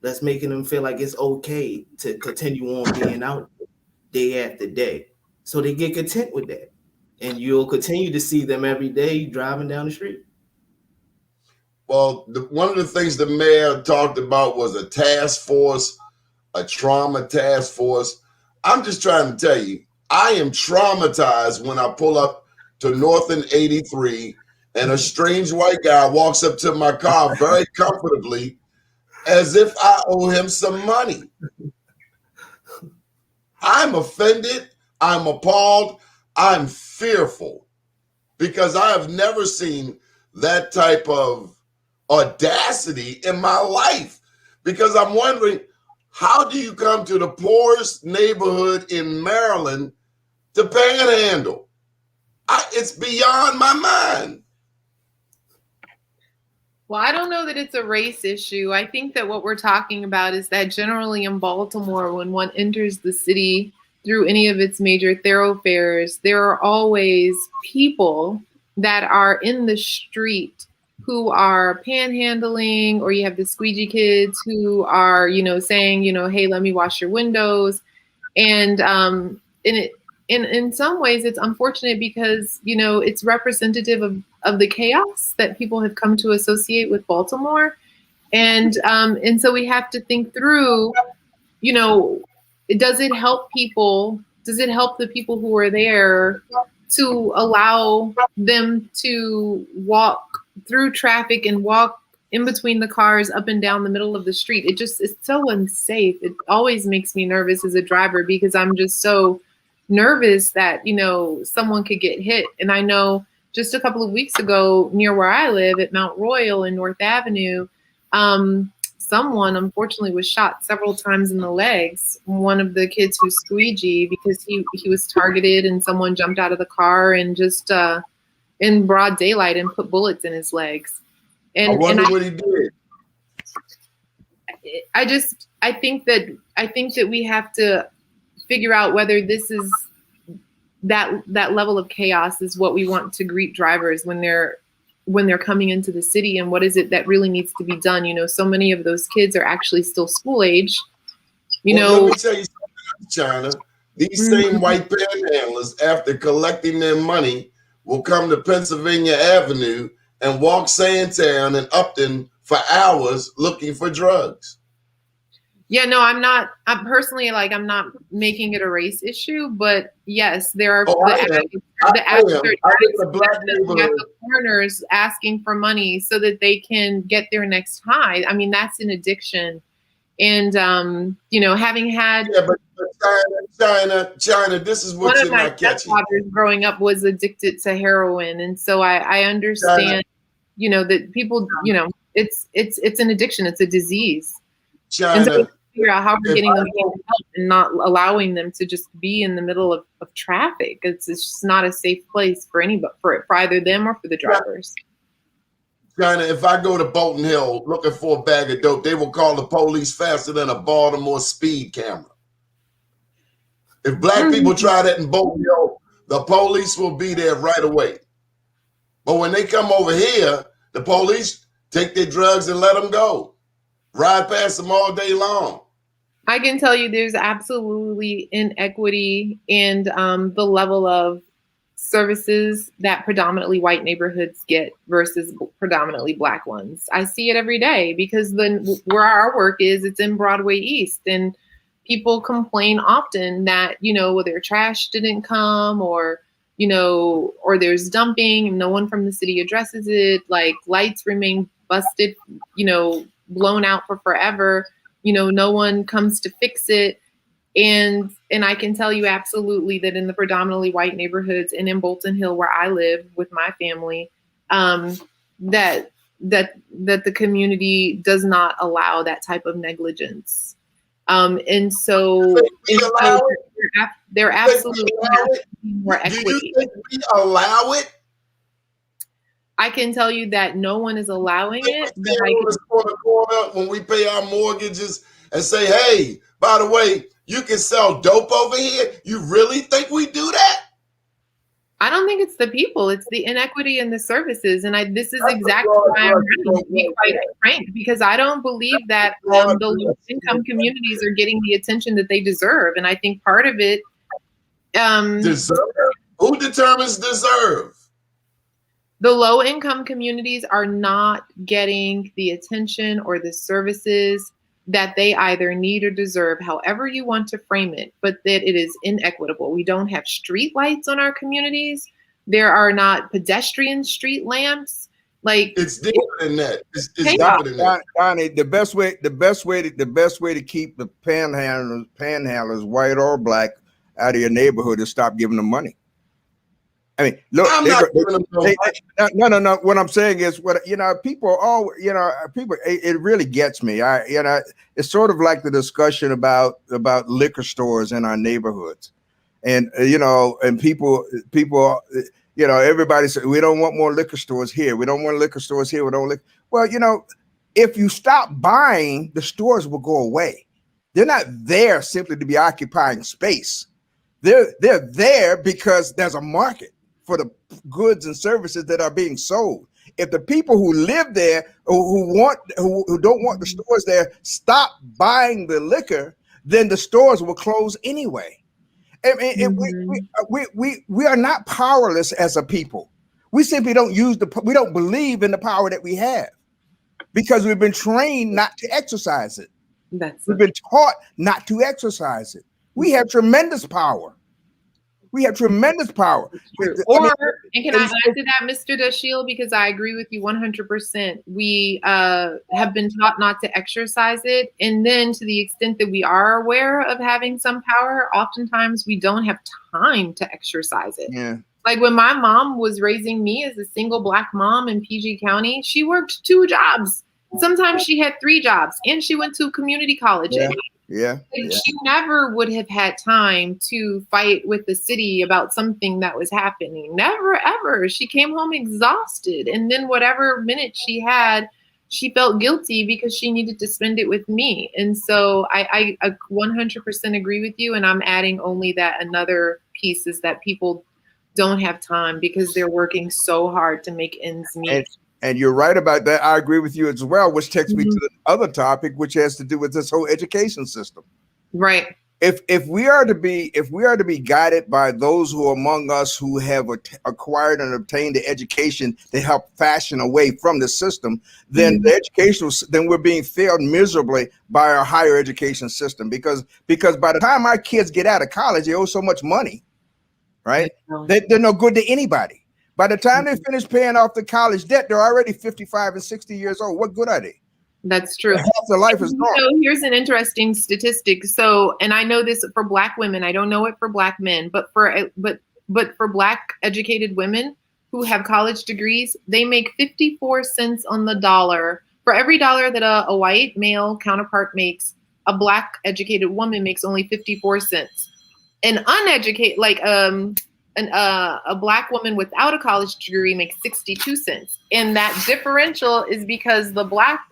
S5: That's making them feel like it's okay to continue on being out day after day. So they get content with that. And you'll continue to see them every day driving down the street.
S2: Well, one of the things the mayor talked about was a task force, a trauma task force. I'm just trying to tell you, I am traumatized when I pull up to North and 83 and a strange white guy walks up to my car very comfortably as if I owe him some money. I'm offended. I'm appalled. I'm fearful because I have never seen that type of audacity in my life, because I'm wondering, how do you come to the poorest neighborhood in Maryland to panhandle? It's beyond my mind.
S3: Well, I don't know that it's a race issue. I think that what we're talking about is that generally in Baltimore, when one enters the city through any of its major thoroughfares, there are always people that are in the street who are panhandling, or you have the squeegee kids who are, saying, hey, let me wash your windows. And in some ways, it's unfortunate because, it's representative of the chaos that people have come to associate with Baltimore. And so we have to think through, does it help people? Does it help the people who are there to allow them to walk through traffic and walk in between the cars, up and down the middle of the street. It's so unsafe. It always makes me nervous as a driver because I'm just so nervous that, someone could get hit. And I know just a couple of weeks ago near where I live at Mount Royal and North Avenue, someone unfortunately was shot several times in the legs. One of the kids who's squeegee because he was targeted and someone jumped out of the car and just in broad daylight and put bullets in his legs.
S2: I wonder what he did.
S3: I think that we have to figure out whether this is that level of chaos is what we want to greet drivers when they're coming into the city, and what is it that really needs to be done. So many of those kids are actually still school age.
S2: Let me tell you something, China. These same white panhandlers, after collecting their money, will come to Pennsylvania Avenue and walk Sandtown and Upton for hours looking for drugs.
S3: Yeah, no, I'm not making it a race issue, but yes, there are the corners asking for money so that they can get their next high. I mean, that's an addiction. And, having had...
S2: Yeah, but China, this is what you're not catching.
S3: One of my stepfathers growing up was addicted to heroin. And so I understand, that people, it's an addiction. It's a disease.
S2: China.
S3: And so figure out how we're getting them help and not allowing them to just be in the middle of traffic. It's just not a safe place for anybody, for either them or for the drivers.
S2: China, if I go to Bolton Hill looking for a bag of dope, they will call the police faster than a Baltimore speed camera. If black people try that in Bolton Hill, the police will be there right away. But when they come over here, the police take their drugs and let them go. Ride past them all day long.
S3: I can tell you there's absolutely inequity in the level of services that predominantly white neighborhoods get versus predominantly black ones. I see it every day because where our work is, it's in Broadway East, and people complain often that, their trash didn't come or there's dumping and no one from the city addresses it. Like lights remain busted, blown out for forever. No one comes to fix it. And I can tell you absolutely that in the predominantly white neighborhoods and in Bolton Hill, where I live with my family, that the community does not allow that type of negligence. And so they're absolutely more equity.
S2: Do you think we allow it?
S3: I can tell you that no one is allowing it.
S2: When we pay our mortgages and say, hey, by the way, you can sell dope over here. You really think we do that?
S3: I don't think it's the people. It's the inequity in the services. And this is exactly why I'm running, to be quite frank, because I don't believe that the low-income communities are getting the attention that they deserve. And I think part of it...
S2: deserve? Who determines deserve?
S3: The low-income communities are not getting the attention or the services that they either need or deserve, however you want to frame it, but that it is inequitable. We don't have street lights on our communities. There are not pedestrian street lamps. Like
S2: it's deeper than that. It's deeper than that.
S6: Donnie, the best way to keep the panhandlers, white or black, out of your neighborhood is stop giving them money. I mean, look, no. What I'm saying is, people it really gets me. It's sort of like the discussion about liquor stores in our neighborhoods, and people, everybody says we don't want more liquor stores here. We don't want liquor stores here. We don't. Well, if you stop buying, the stores will go away. They're not there simply to be occupying space. They're there because there's a market for the goods and services that are being sold. If the people who live there, who don't want the stores there, stop buying the liquor, then the stores will close anyway. I mean, we are not powerless as a people. We simply don't we don't believe in the power that we have because we've been trained not to exercise it. We've been taught not to exercise it. We have tremendous power. We have tremendous power.
S3: True.
S6: I mean,
S3: And can I add to that, Mr. Dashiell? Because I agree with you 100%. We have been taught not to exercise it. And then to the extent that we are aware of having some power, oftentimes we don't have time to exercise it.
S6: yeah.
S3: Like when my mom was raising me as a single Black mom in PG County, she worked 2 jobs. Sometimes she had 3 jobs, and she went to community college.
S6: Yeah.
S3: She never would have had time to fight with the city about something that was happening. Never, ever. She came home exhausted. And then whatever minute she had, she felt guilty because she needed to spend it with me. And so I 100% agree with you. And I'm adding only that another piece is that people don't have time because they're working so hard to make ends meet.
S6: And you're right about that. I agree with you as well, which takes me to the other topic, which has to do with this whole education system.
S3: Right.
S6: If we are to be guided by those who among us who have acquired and obtained the education to help fashion away from the system, then then we're being failed miserably by our higher education system because by the time our kids get out of college, they owe so much money, right? They're no good to anybody. By the time they finish paying off the college debt, they're already 55 and 60 years old. What good are they?
S3: That's true.
S6: Half their life is gone.
S3: So here's an interesting statistic. So, and I know this for Black women. I don't know it for Black men, but for Black educated women who have college degrees, they make 54 cents on the dollar. For every dollar that a white male counterpart makes, a Black educated woman makes only 54 cents. An uneducated, like a Black woman without a college degree makes 62 cents. And that differential is because the Black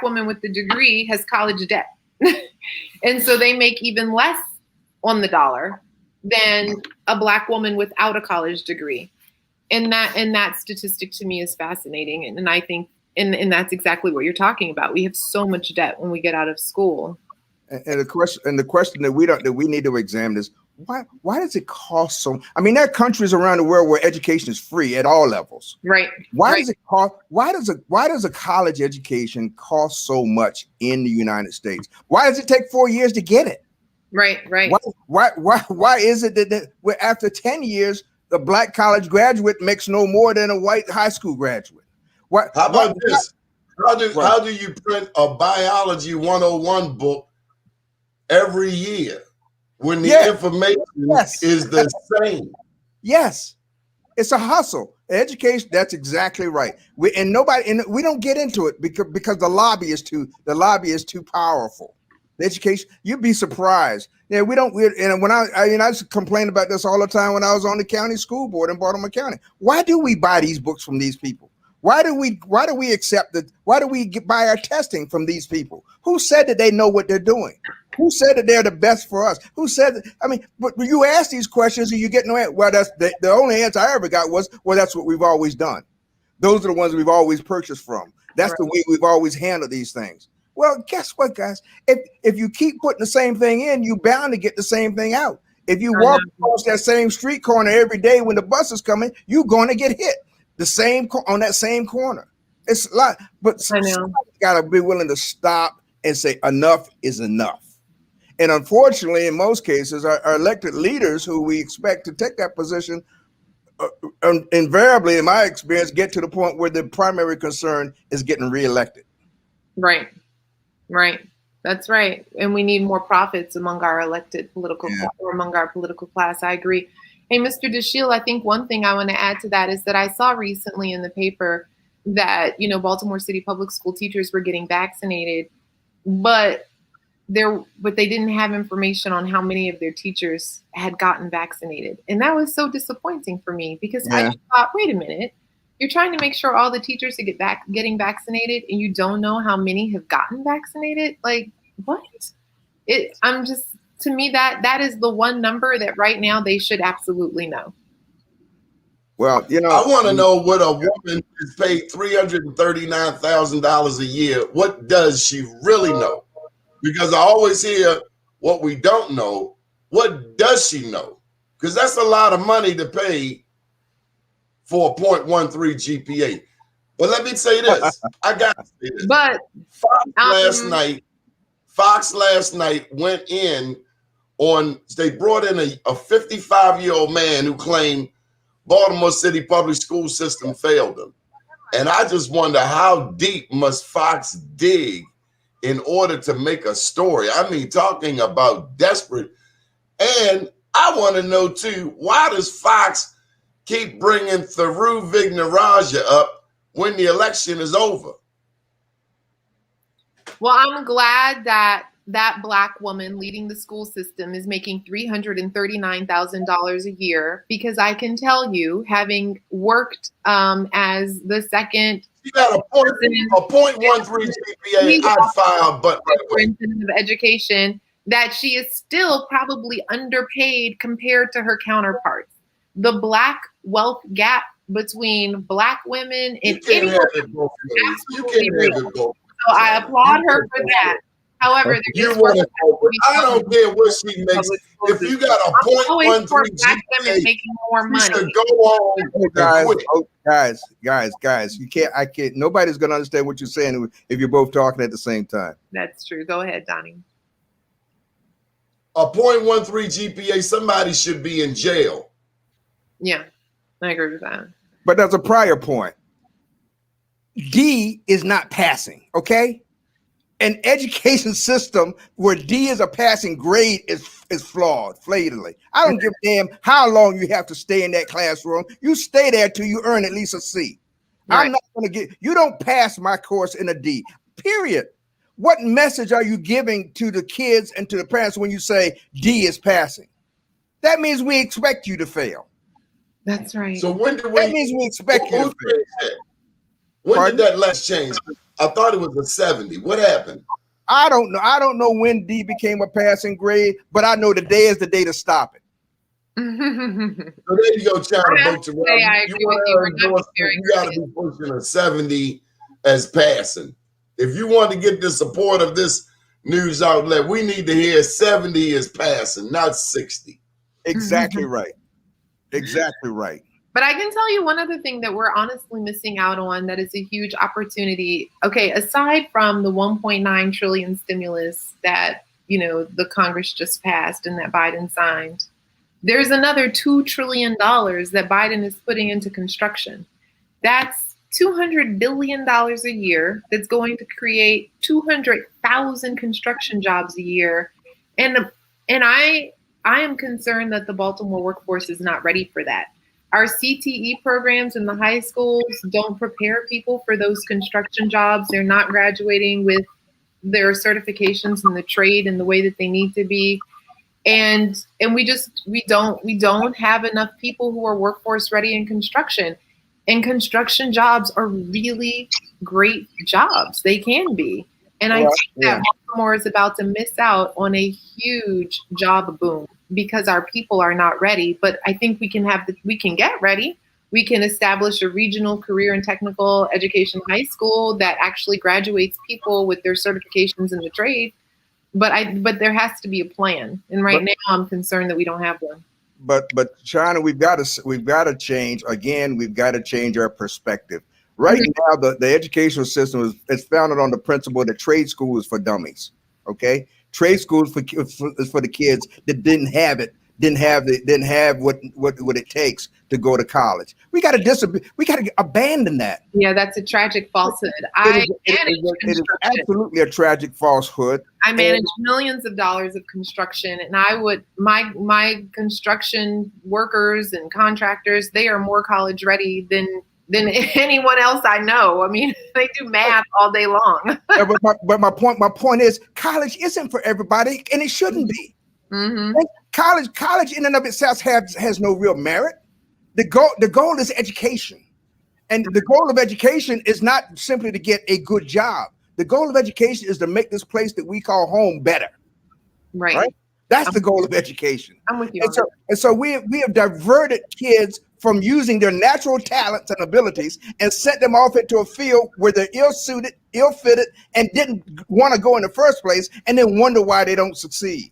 S3: woman with the degree has college debt. And so they make even less on the dollar than a Black woman without a college degree. And that statistic to me is fascinating. And I think, and that's exactly what you're talking about. We have so much debt when we get out of school.
S6: And the question that we need to examine is why does it cost so? I mean, there are countries around the world where education is free at all levels.
S3: Right.
S6: Does it cost? Why does a college education cost so much in the United States? Why does it take 4 years to get it?
S3: Right.
S6: Why is it that after 10 years, the Black college graduate makes no more than a white high school graduate?
S2: How about this? How do you print a biology 101 book every year when the information is the same?
S6: Yes, it's a hustle. Education. That's exactly right. We don't get into it because the lobby is too powerful. The education, you'd be surprised. Yeah, and when I used to complain about this all the time when I was on the county school board in Baltimore County. Why do we buy these books from these people? Why do we accept that? Why do we buy our testing from these people? Who said that they know what they're doing? Who said that they're the best for us? Who said that? I mean, but you ask these questions and you get no answer. Well, that's the only answer I ever got was, well, that's what we've always done. Those are the ones we've always purchased from. That's the way we've always handled these things. Well, guess what, guys? If you keep putting the same thing in, you're bound to get the same thing out. If you walk across that same street corner every day when the bus is coming, you're going to get hit on that same corner. It's a lot, but somebody's got to be willing to stop and say enough is enough. And unfortunately, in most cases, our elected leaders who we expect to take that position invariably, in my experience, get to the point where the primary concern is getting reelected.
S3: Right. That's right. And we need more profits among our elected political class, or among our political class. I agree. Hey, Mr. Dashiell, I think one thing I want to add to that is that I saw recently in the paper that, Baltimore City public school teachers were getting vaccinated, but they didn't have information on how many of their teachers had gotten vaccinated. And that was so disappointing for me because I just thought, wait a minute, you're trying to make sure all the teachers are getting vaccinated and you don't know how many have gotten vaccinated? Like, what? To me, that is the one number that right now they should absolutely know.
S6: Well,
S2: I want to know what a woman is paid $339,000 a year. What does she really know? Because I always hear what we don't know. What does she know? Because that's a lot of money to pay for a 0.13 GPA. But let me say this. I got to say this.
S3: But
S2: Fox last night went in they brought in a 55-year-old man who claimed Baltimore City public school system failed him. And I just wonder, how deep must Fox dig in order to make a story? I mean, talking about desperate. And I want to know too, why does Fox keep bringing Thiru Vignarajah up when the election is over?
S3: Well, I'm glad that that Black woman leading the school system is making $339,000 a year, because I can tell you, having worked as the second
S2: She got a 0.13 GPA. I'd file, but
S3: superintendent of education, that she is still probably underpaid compared to her counterparts. The Black wealth gap between Black women and anyone is absolutely real. So I applaud her for that. However,
S2: you want to go, I don't care what she makes. If you got a 0.13 GPA,
S3: making more money.
S2: You should go on.
S6: Guys, you can't. I can't. Nobody's gonna understand what you're saying if you're both talking at the same time.
S3: That's true. Go ahead, Donnie.
S2: A 0.13 GPA, somebody should be in jail.
S3: Yeah, I agree with that.
S6: But that's a prior point. D is not passing, okay? An education system where D is a passing grade is flawed, flatally. I don't give a damn how long you have to stay in that classroom. You stay there till you earn at least a C. Right. I'm not going to you don't pass my course in a D, period. What message are you giving to the kids and to the parents when you say D is passing? That means we expect you to fail.
S3: That's right.
S2: So when did
S6: that means we expect you to fail.
S2: When did that last change? I thought it was a 70. What happened?
S6: I don't know. I don't know when D became a passing grade, but I know today is the day to stop it.
S2: So there you go, China Boak Terrell. You got to be pushing a 70 as passing. If you want to get the support of this news outlet, we need to hear 70 is passing, not 60.
S6: Exactly right. Exactly right.
S3: But I can tell you one other thing that we're honestly missing out on that is a huge opportunity. Okay, aside from the 1.9 trillion stimulus that, the Congress just passed and that Biden signed, there's another $2 trillion that Biden is putting into construction. That's $200 billion a year that's going to create 200,000 construction jobs a year. And I am concerned that the Baltimore workforce is not ready for that. Our CTE programs in the high schools don't prepare people for those construction jobs. They're not graduating with their certifications in the trade in the way that they need to be. And we don't have enough people who are workforce ready in construction. And construction jobs are really great jobs. They can be. And I think that Baltimore is about to miss out on a huge job boom because our people are not ready. But I think we can get ready. We can establish a regional career and technical education high school that actually graduates people with their certifications in the trade. But there has to be a plan. And now I'm concerned that we don't have one.
S6: But China, we've got to change again. We've got to change our perspective. Right now, the educational system is founded on the principle that trade school is for dummies. Okay, trade school is for the kids that didn't have what it takes to go to college. We got to abandon that.
S3: Yeah, that's a tragic falsehood.
S6: It is absolutely a tragic falsehood.
S3: I manage millions of dollars of construction, and my construction workers and contractors, they are more college ready than anyone else I know. I mean, they do math all day long.
S6: Yeah, but my point is, college isn't for everybody, and it shouldn't be. Mm-hmm. College in and of itself has no real merit. The goal is education, and the goal of education is not simply to get a good job. The goal of education is to make this place that we call home better. Right? That's the goal of education.
S3: I'm with you.
S6: And so we have diverted kids from using their natural talents and abilities and sent them off into a field where they're ill-suited, ill-fitted, and didn't want to go in the first place, and then wonder why they don't succeed.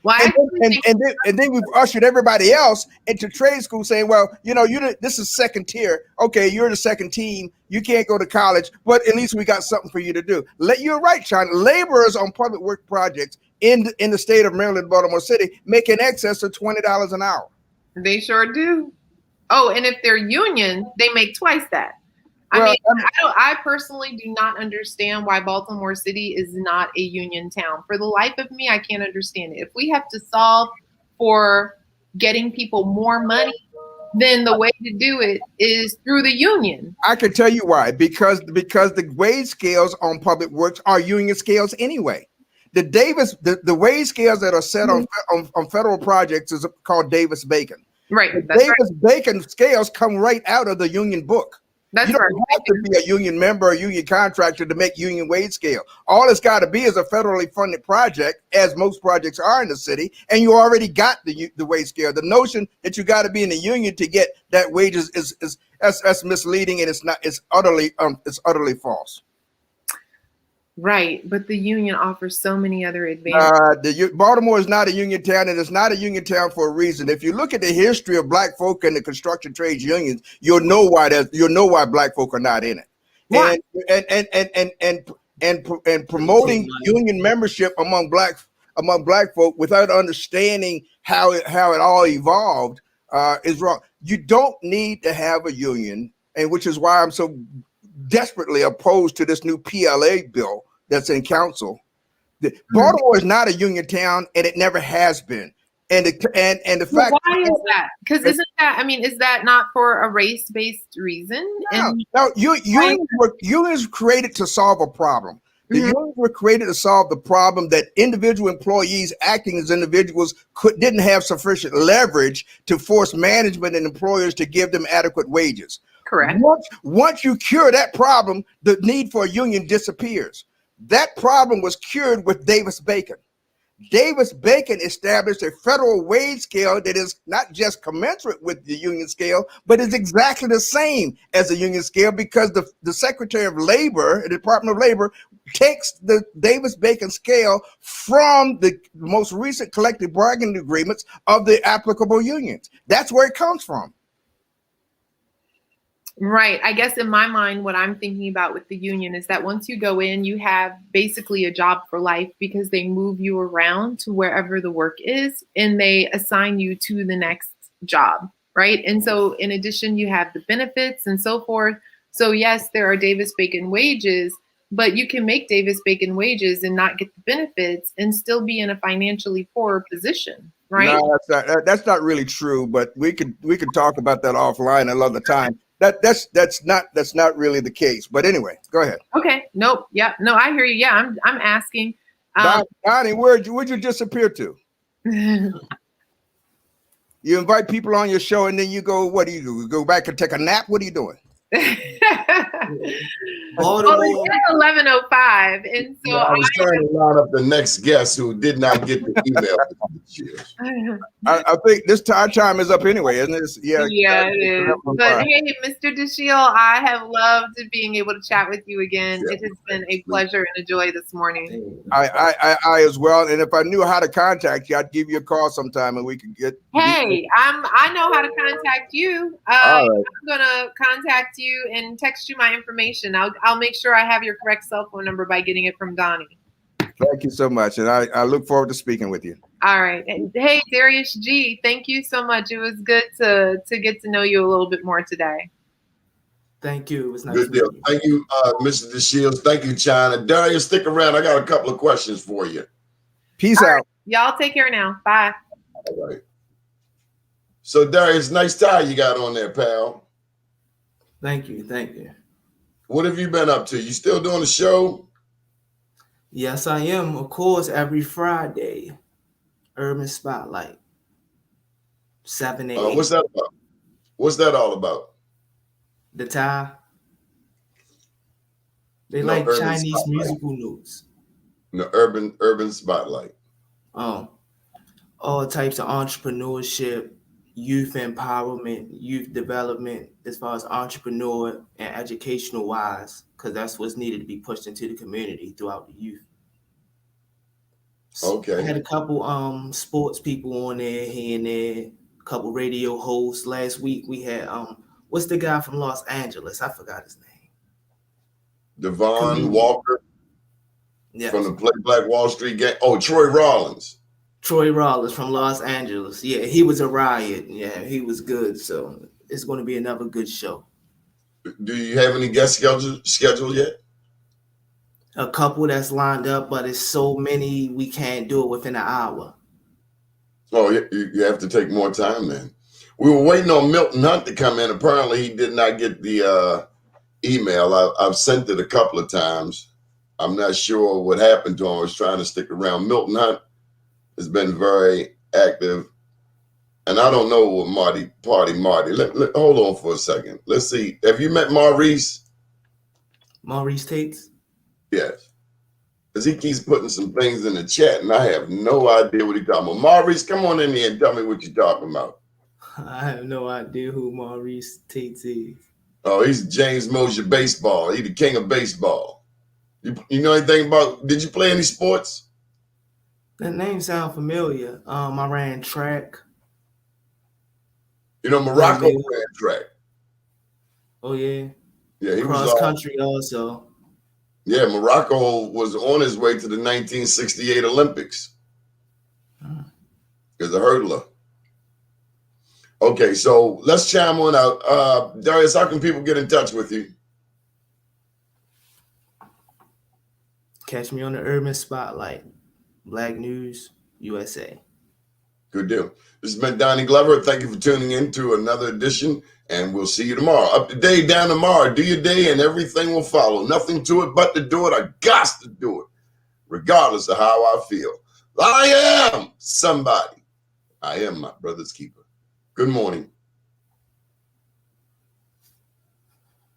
S6: And then we've ushered everybody else into trade school saying, well, this is second tier. Okay, you're the second team. You can't go to college, but at least we got something for you to do. You're right, China. Laborers on public work projects in the state of Maryland, Baltimore City, make in excess of $20 an hour.
S3: They sure do. Oh, and if they're union, they make twice that.
S6: Well,
S3: I personally do not understand why Baltimore City is not a union town. For the life of me, I can't understand it. If we have to solve for getting people more money, then the way to do it is through the union.
S6: I can tell you why. Because the wage scales on public works are union scales anyway. The wage scales that are set on federal projects is called Davis-Bacon.
S3: Right.
S6: The Davis-Bacon scales come right out of the union book.
S3: That's
S6: you don't have to be a union member or a union contractor to make union wage scale. All it's got to be is a federally funded project, as most projects are in the city, and you already got the wage scale. The notion that you got to be in the union to get that wages is that's misleading, and it's utterly false.
S3: Right, but the union offers so many other advantages.
S6: Baltimore is not a union town, and it's not a union town for a reason. If you look at the history of black folk and the construction trades unions, you'll know why black folk are not in it.
S3: Why?
S6: And promoting union membership among black folk without understanding how it all evolved is wrong. You don't need to have a union, and which is why I'm so desperately opposed to this new PLA bill that's in council. Baltimore is not a union town, and it never has been. And the fact.
S3: Why is that? Because is that not for a race-based reason?
S6: No, unions were created to solve a problem. The unions were created to solve the problem that individual employees acting as individuals didn't have sufficient leverage to force management and employers to give them adequate wages.
S3: Correct.
S6: Once you cure that problem, the need for a union disappears. That problem was cured with Davis-Bacon. Davis-Bacon established a federal wage scale that is not just commensurate with the union scale, but is exactly the same as the union scale, because the Secretary of Labor, the Department of Labor, takes the Davis-Bacon scale from the most recent collective bargaining agreements of the applicable unions. That's where it comes from.
S3: Right. I guess in my mind, what I'm thinking about with the union is that once you go in, you have basically a job for life, because they move you around to wherever the work is and they assign you to the next job. Right. And so in addition, you have the benefits and so forth. So yes, there are Davis-Bacon wages, but you can make Davis-Bacon wages and not get the benefits and still be in a financially poor position. Right.
S6: No, that's not really true, but we could talk about that offline another time. That's not really the case. But anyway, go ahead.
S3: Okay. Nope. Yep. No, I hear you. Yeah, I'm asking.
S6: Donnie, where'd you disappear to? You invite people on your show and then you go, what do you do? You go back and take a nap? What are you doing?
S3: Well, it's at 11:05, and so
S2: I was trying to line up the next guest who did not get the email.
S6: I think our time is up anyway, isn't it?
S3: Yeah, it is. But hey, Mr. DeShiel, I have loved being able to chat with you again. It has been a pleasure and a joy this morning.
S6: I as well. And if I knew how to contact you, I'd give you a call sometime and we could get.
S3: Hey, I know how to contact you. I'm gonna contact you and text you my information. I'll make sure I have your correct cell phone number by getting it from Donnie.
S6: Thank you so much, and I look forward to speaking with you.
S3: All right. And hey, Darius G, thank you so much. It was good to get to know you a little bit more today.
S5: Thank you. It was nice.
S2: Good deal. Thank you, Mr. DeShields. Thank you, China. Darius, stick around. I got a couple of questions for you.
S6: Peace out.
S3: Right. Y'all take care now. Bye.
S2: All right. So, Darius, nice tie you got on there, pal.
S5: Thank you. Thank you.
S2: What have you been up to? You still doing the show?
S5: Yes, I am. Of course, every Friday, Urban Spotlight, 7 a.m.
S2: What's that about? What's that all about?
S5: The tie. They
S2: No,
S5: like
S2: Urban
S5: Chinese
S2: Spotlight.
S5: musical news.
S2: The Urban Spotlight.
S5: All types of entrepreneurship, youth empowerment, youth development, as far as entrepreneur and educational wise, because that's what's needed to be pushed into the community throughout the youth.
S2: Okay.
S5: I had a couple sports people on there here and there, a couple radio hosts. Last week we had what's the guy from Los Angeles? I forgot his name.
S2: Devon Walker.
S5: Yes.
S2: From the Black Wall Street gang. Oh, Troy Rollins.
S5: Troy Rollins from Los Angeles. Yeah, he was a riot. Yeah, he was good. So it's going to be another good show.
S2: Do you have any guest scheduled yet?
S5: A couple that's lined up, but it's so many we can't do it within an hour.
S2: Oh, you have to take more time then. We were waiting on Milton Hunt to come in. Apparently, he did not get the email. I've sent it a couple of times. I'm not sure what happened to him. I was trying to stick around. Milton Hunt has been very active. And I don't know what Marty. Hold on for a second. Let's see. Have you met Maurice?
S5: Maurice Tates?
S2: Yes. Because he keeps putting some things in the chat, and I have no idea what he's talking about. Maurice, come on in here and tell me what you're talking about.
S5: I have no idea who Maurice Tates is.
S2: Oh, he's James Mosher baseball. He's the king of baseball. You know anything about, did you play any sports?
S5: That name sounds familiar. I ran track.
S2: You know, Morocco ran track.
S5: Oh, yeah.
S2: Yeah, he
S5: cross
S2: was
S5: country also.
S2: Yeah, Morocco was on his way to the 1968 Olympics as a hurdler. Okay, so let's chime on out. Darius, how can people get in touch with you?
S5: Catch me on the Urban Spotlight, Black News USA.
S2: Good deal. This has been Donnie Glover. Thank you for tuning in to another edition, and we'll see you tomorrow. Up to day, down tomorrow. Do your day, and everything will follow. Nothing to it but to do it. I got to do it, regardless of how I feel. I am somebody. I am my brother's keeper. Good morning.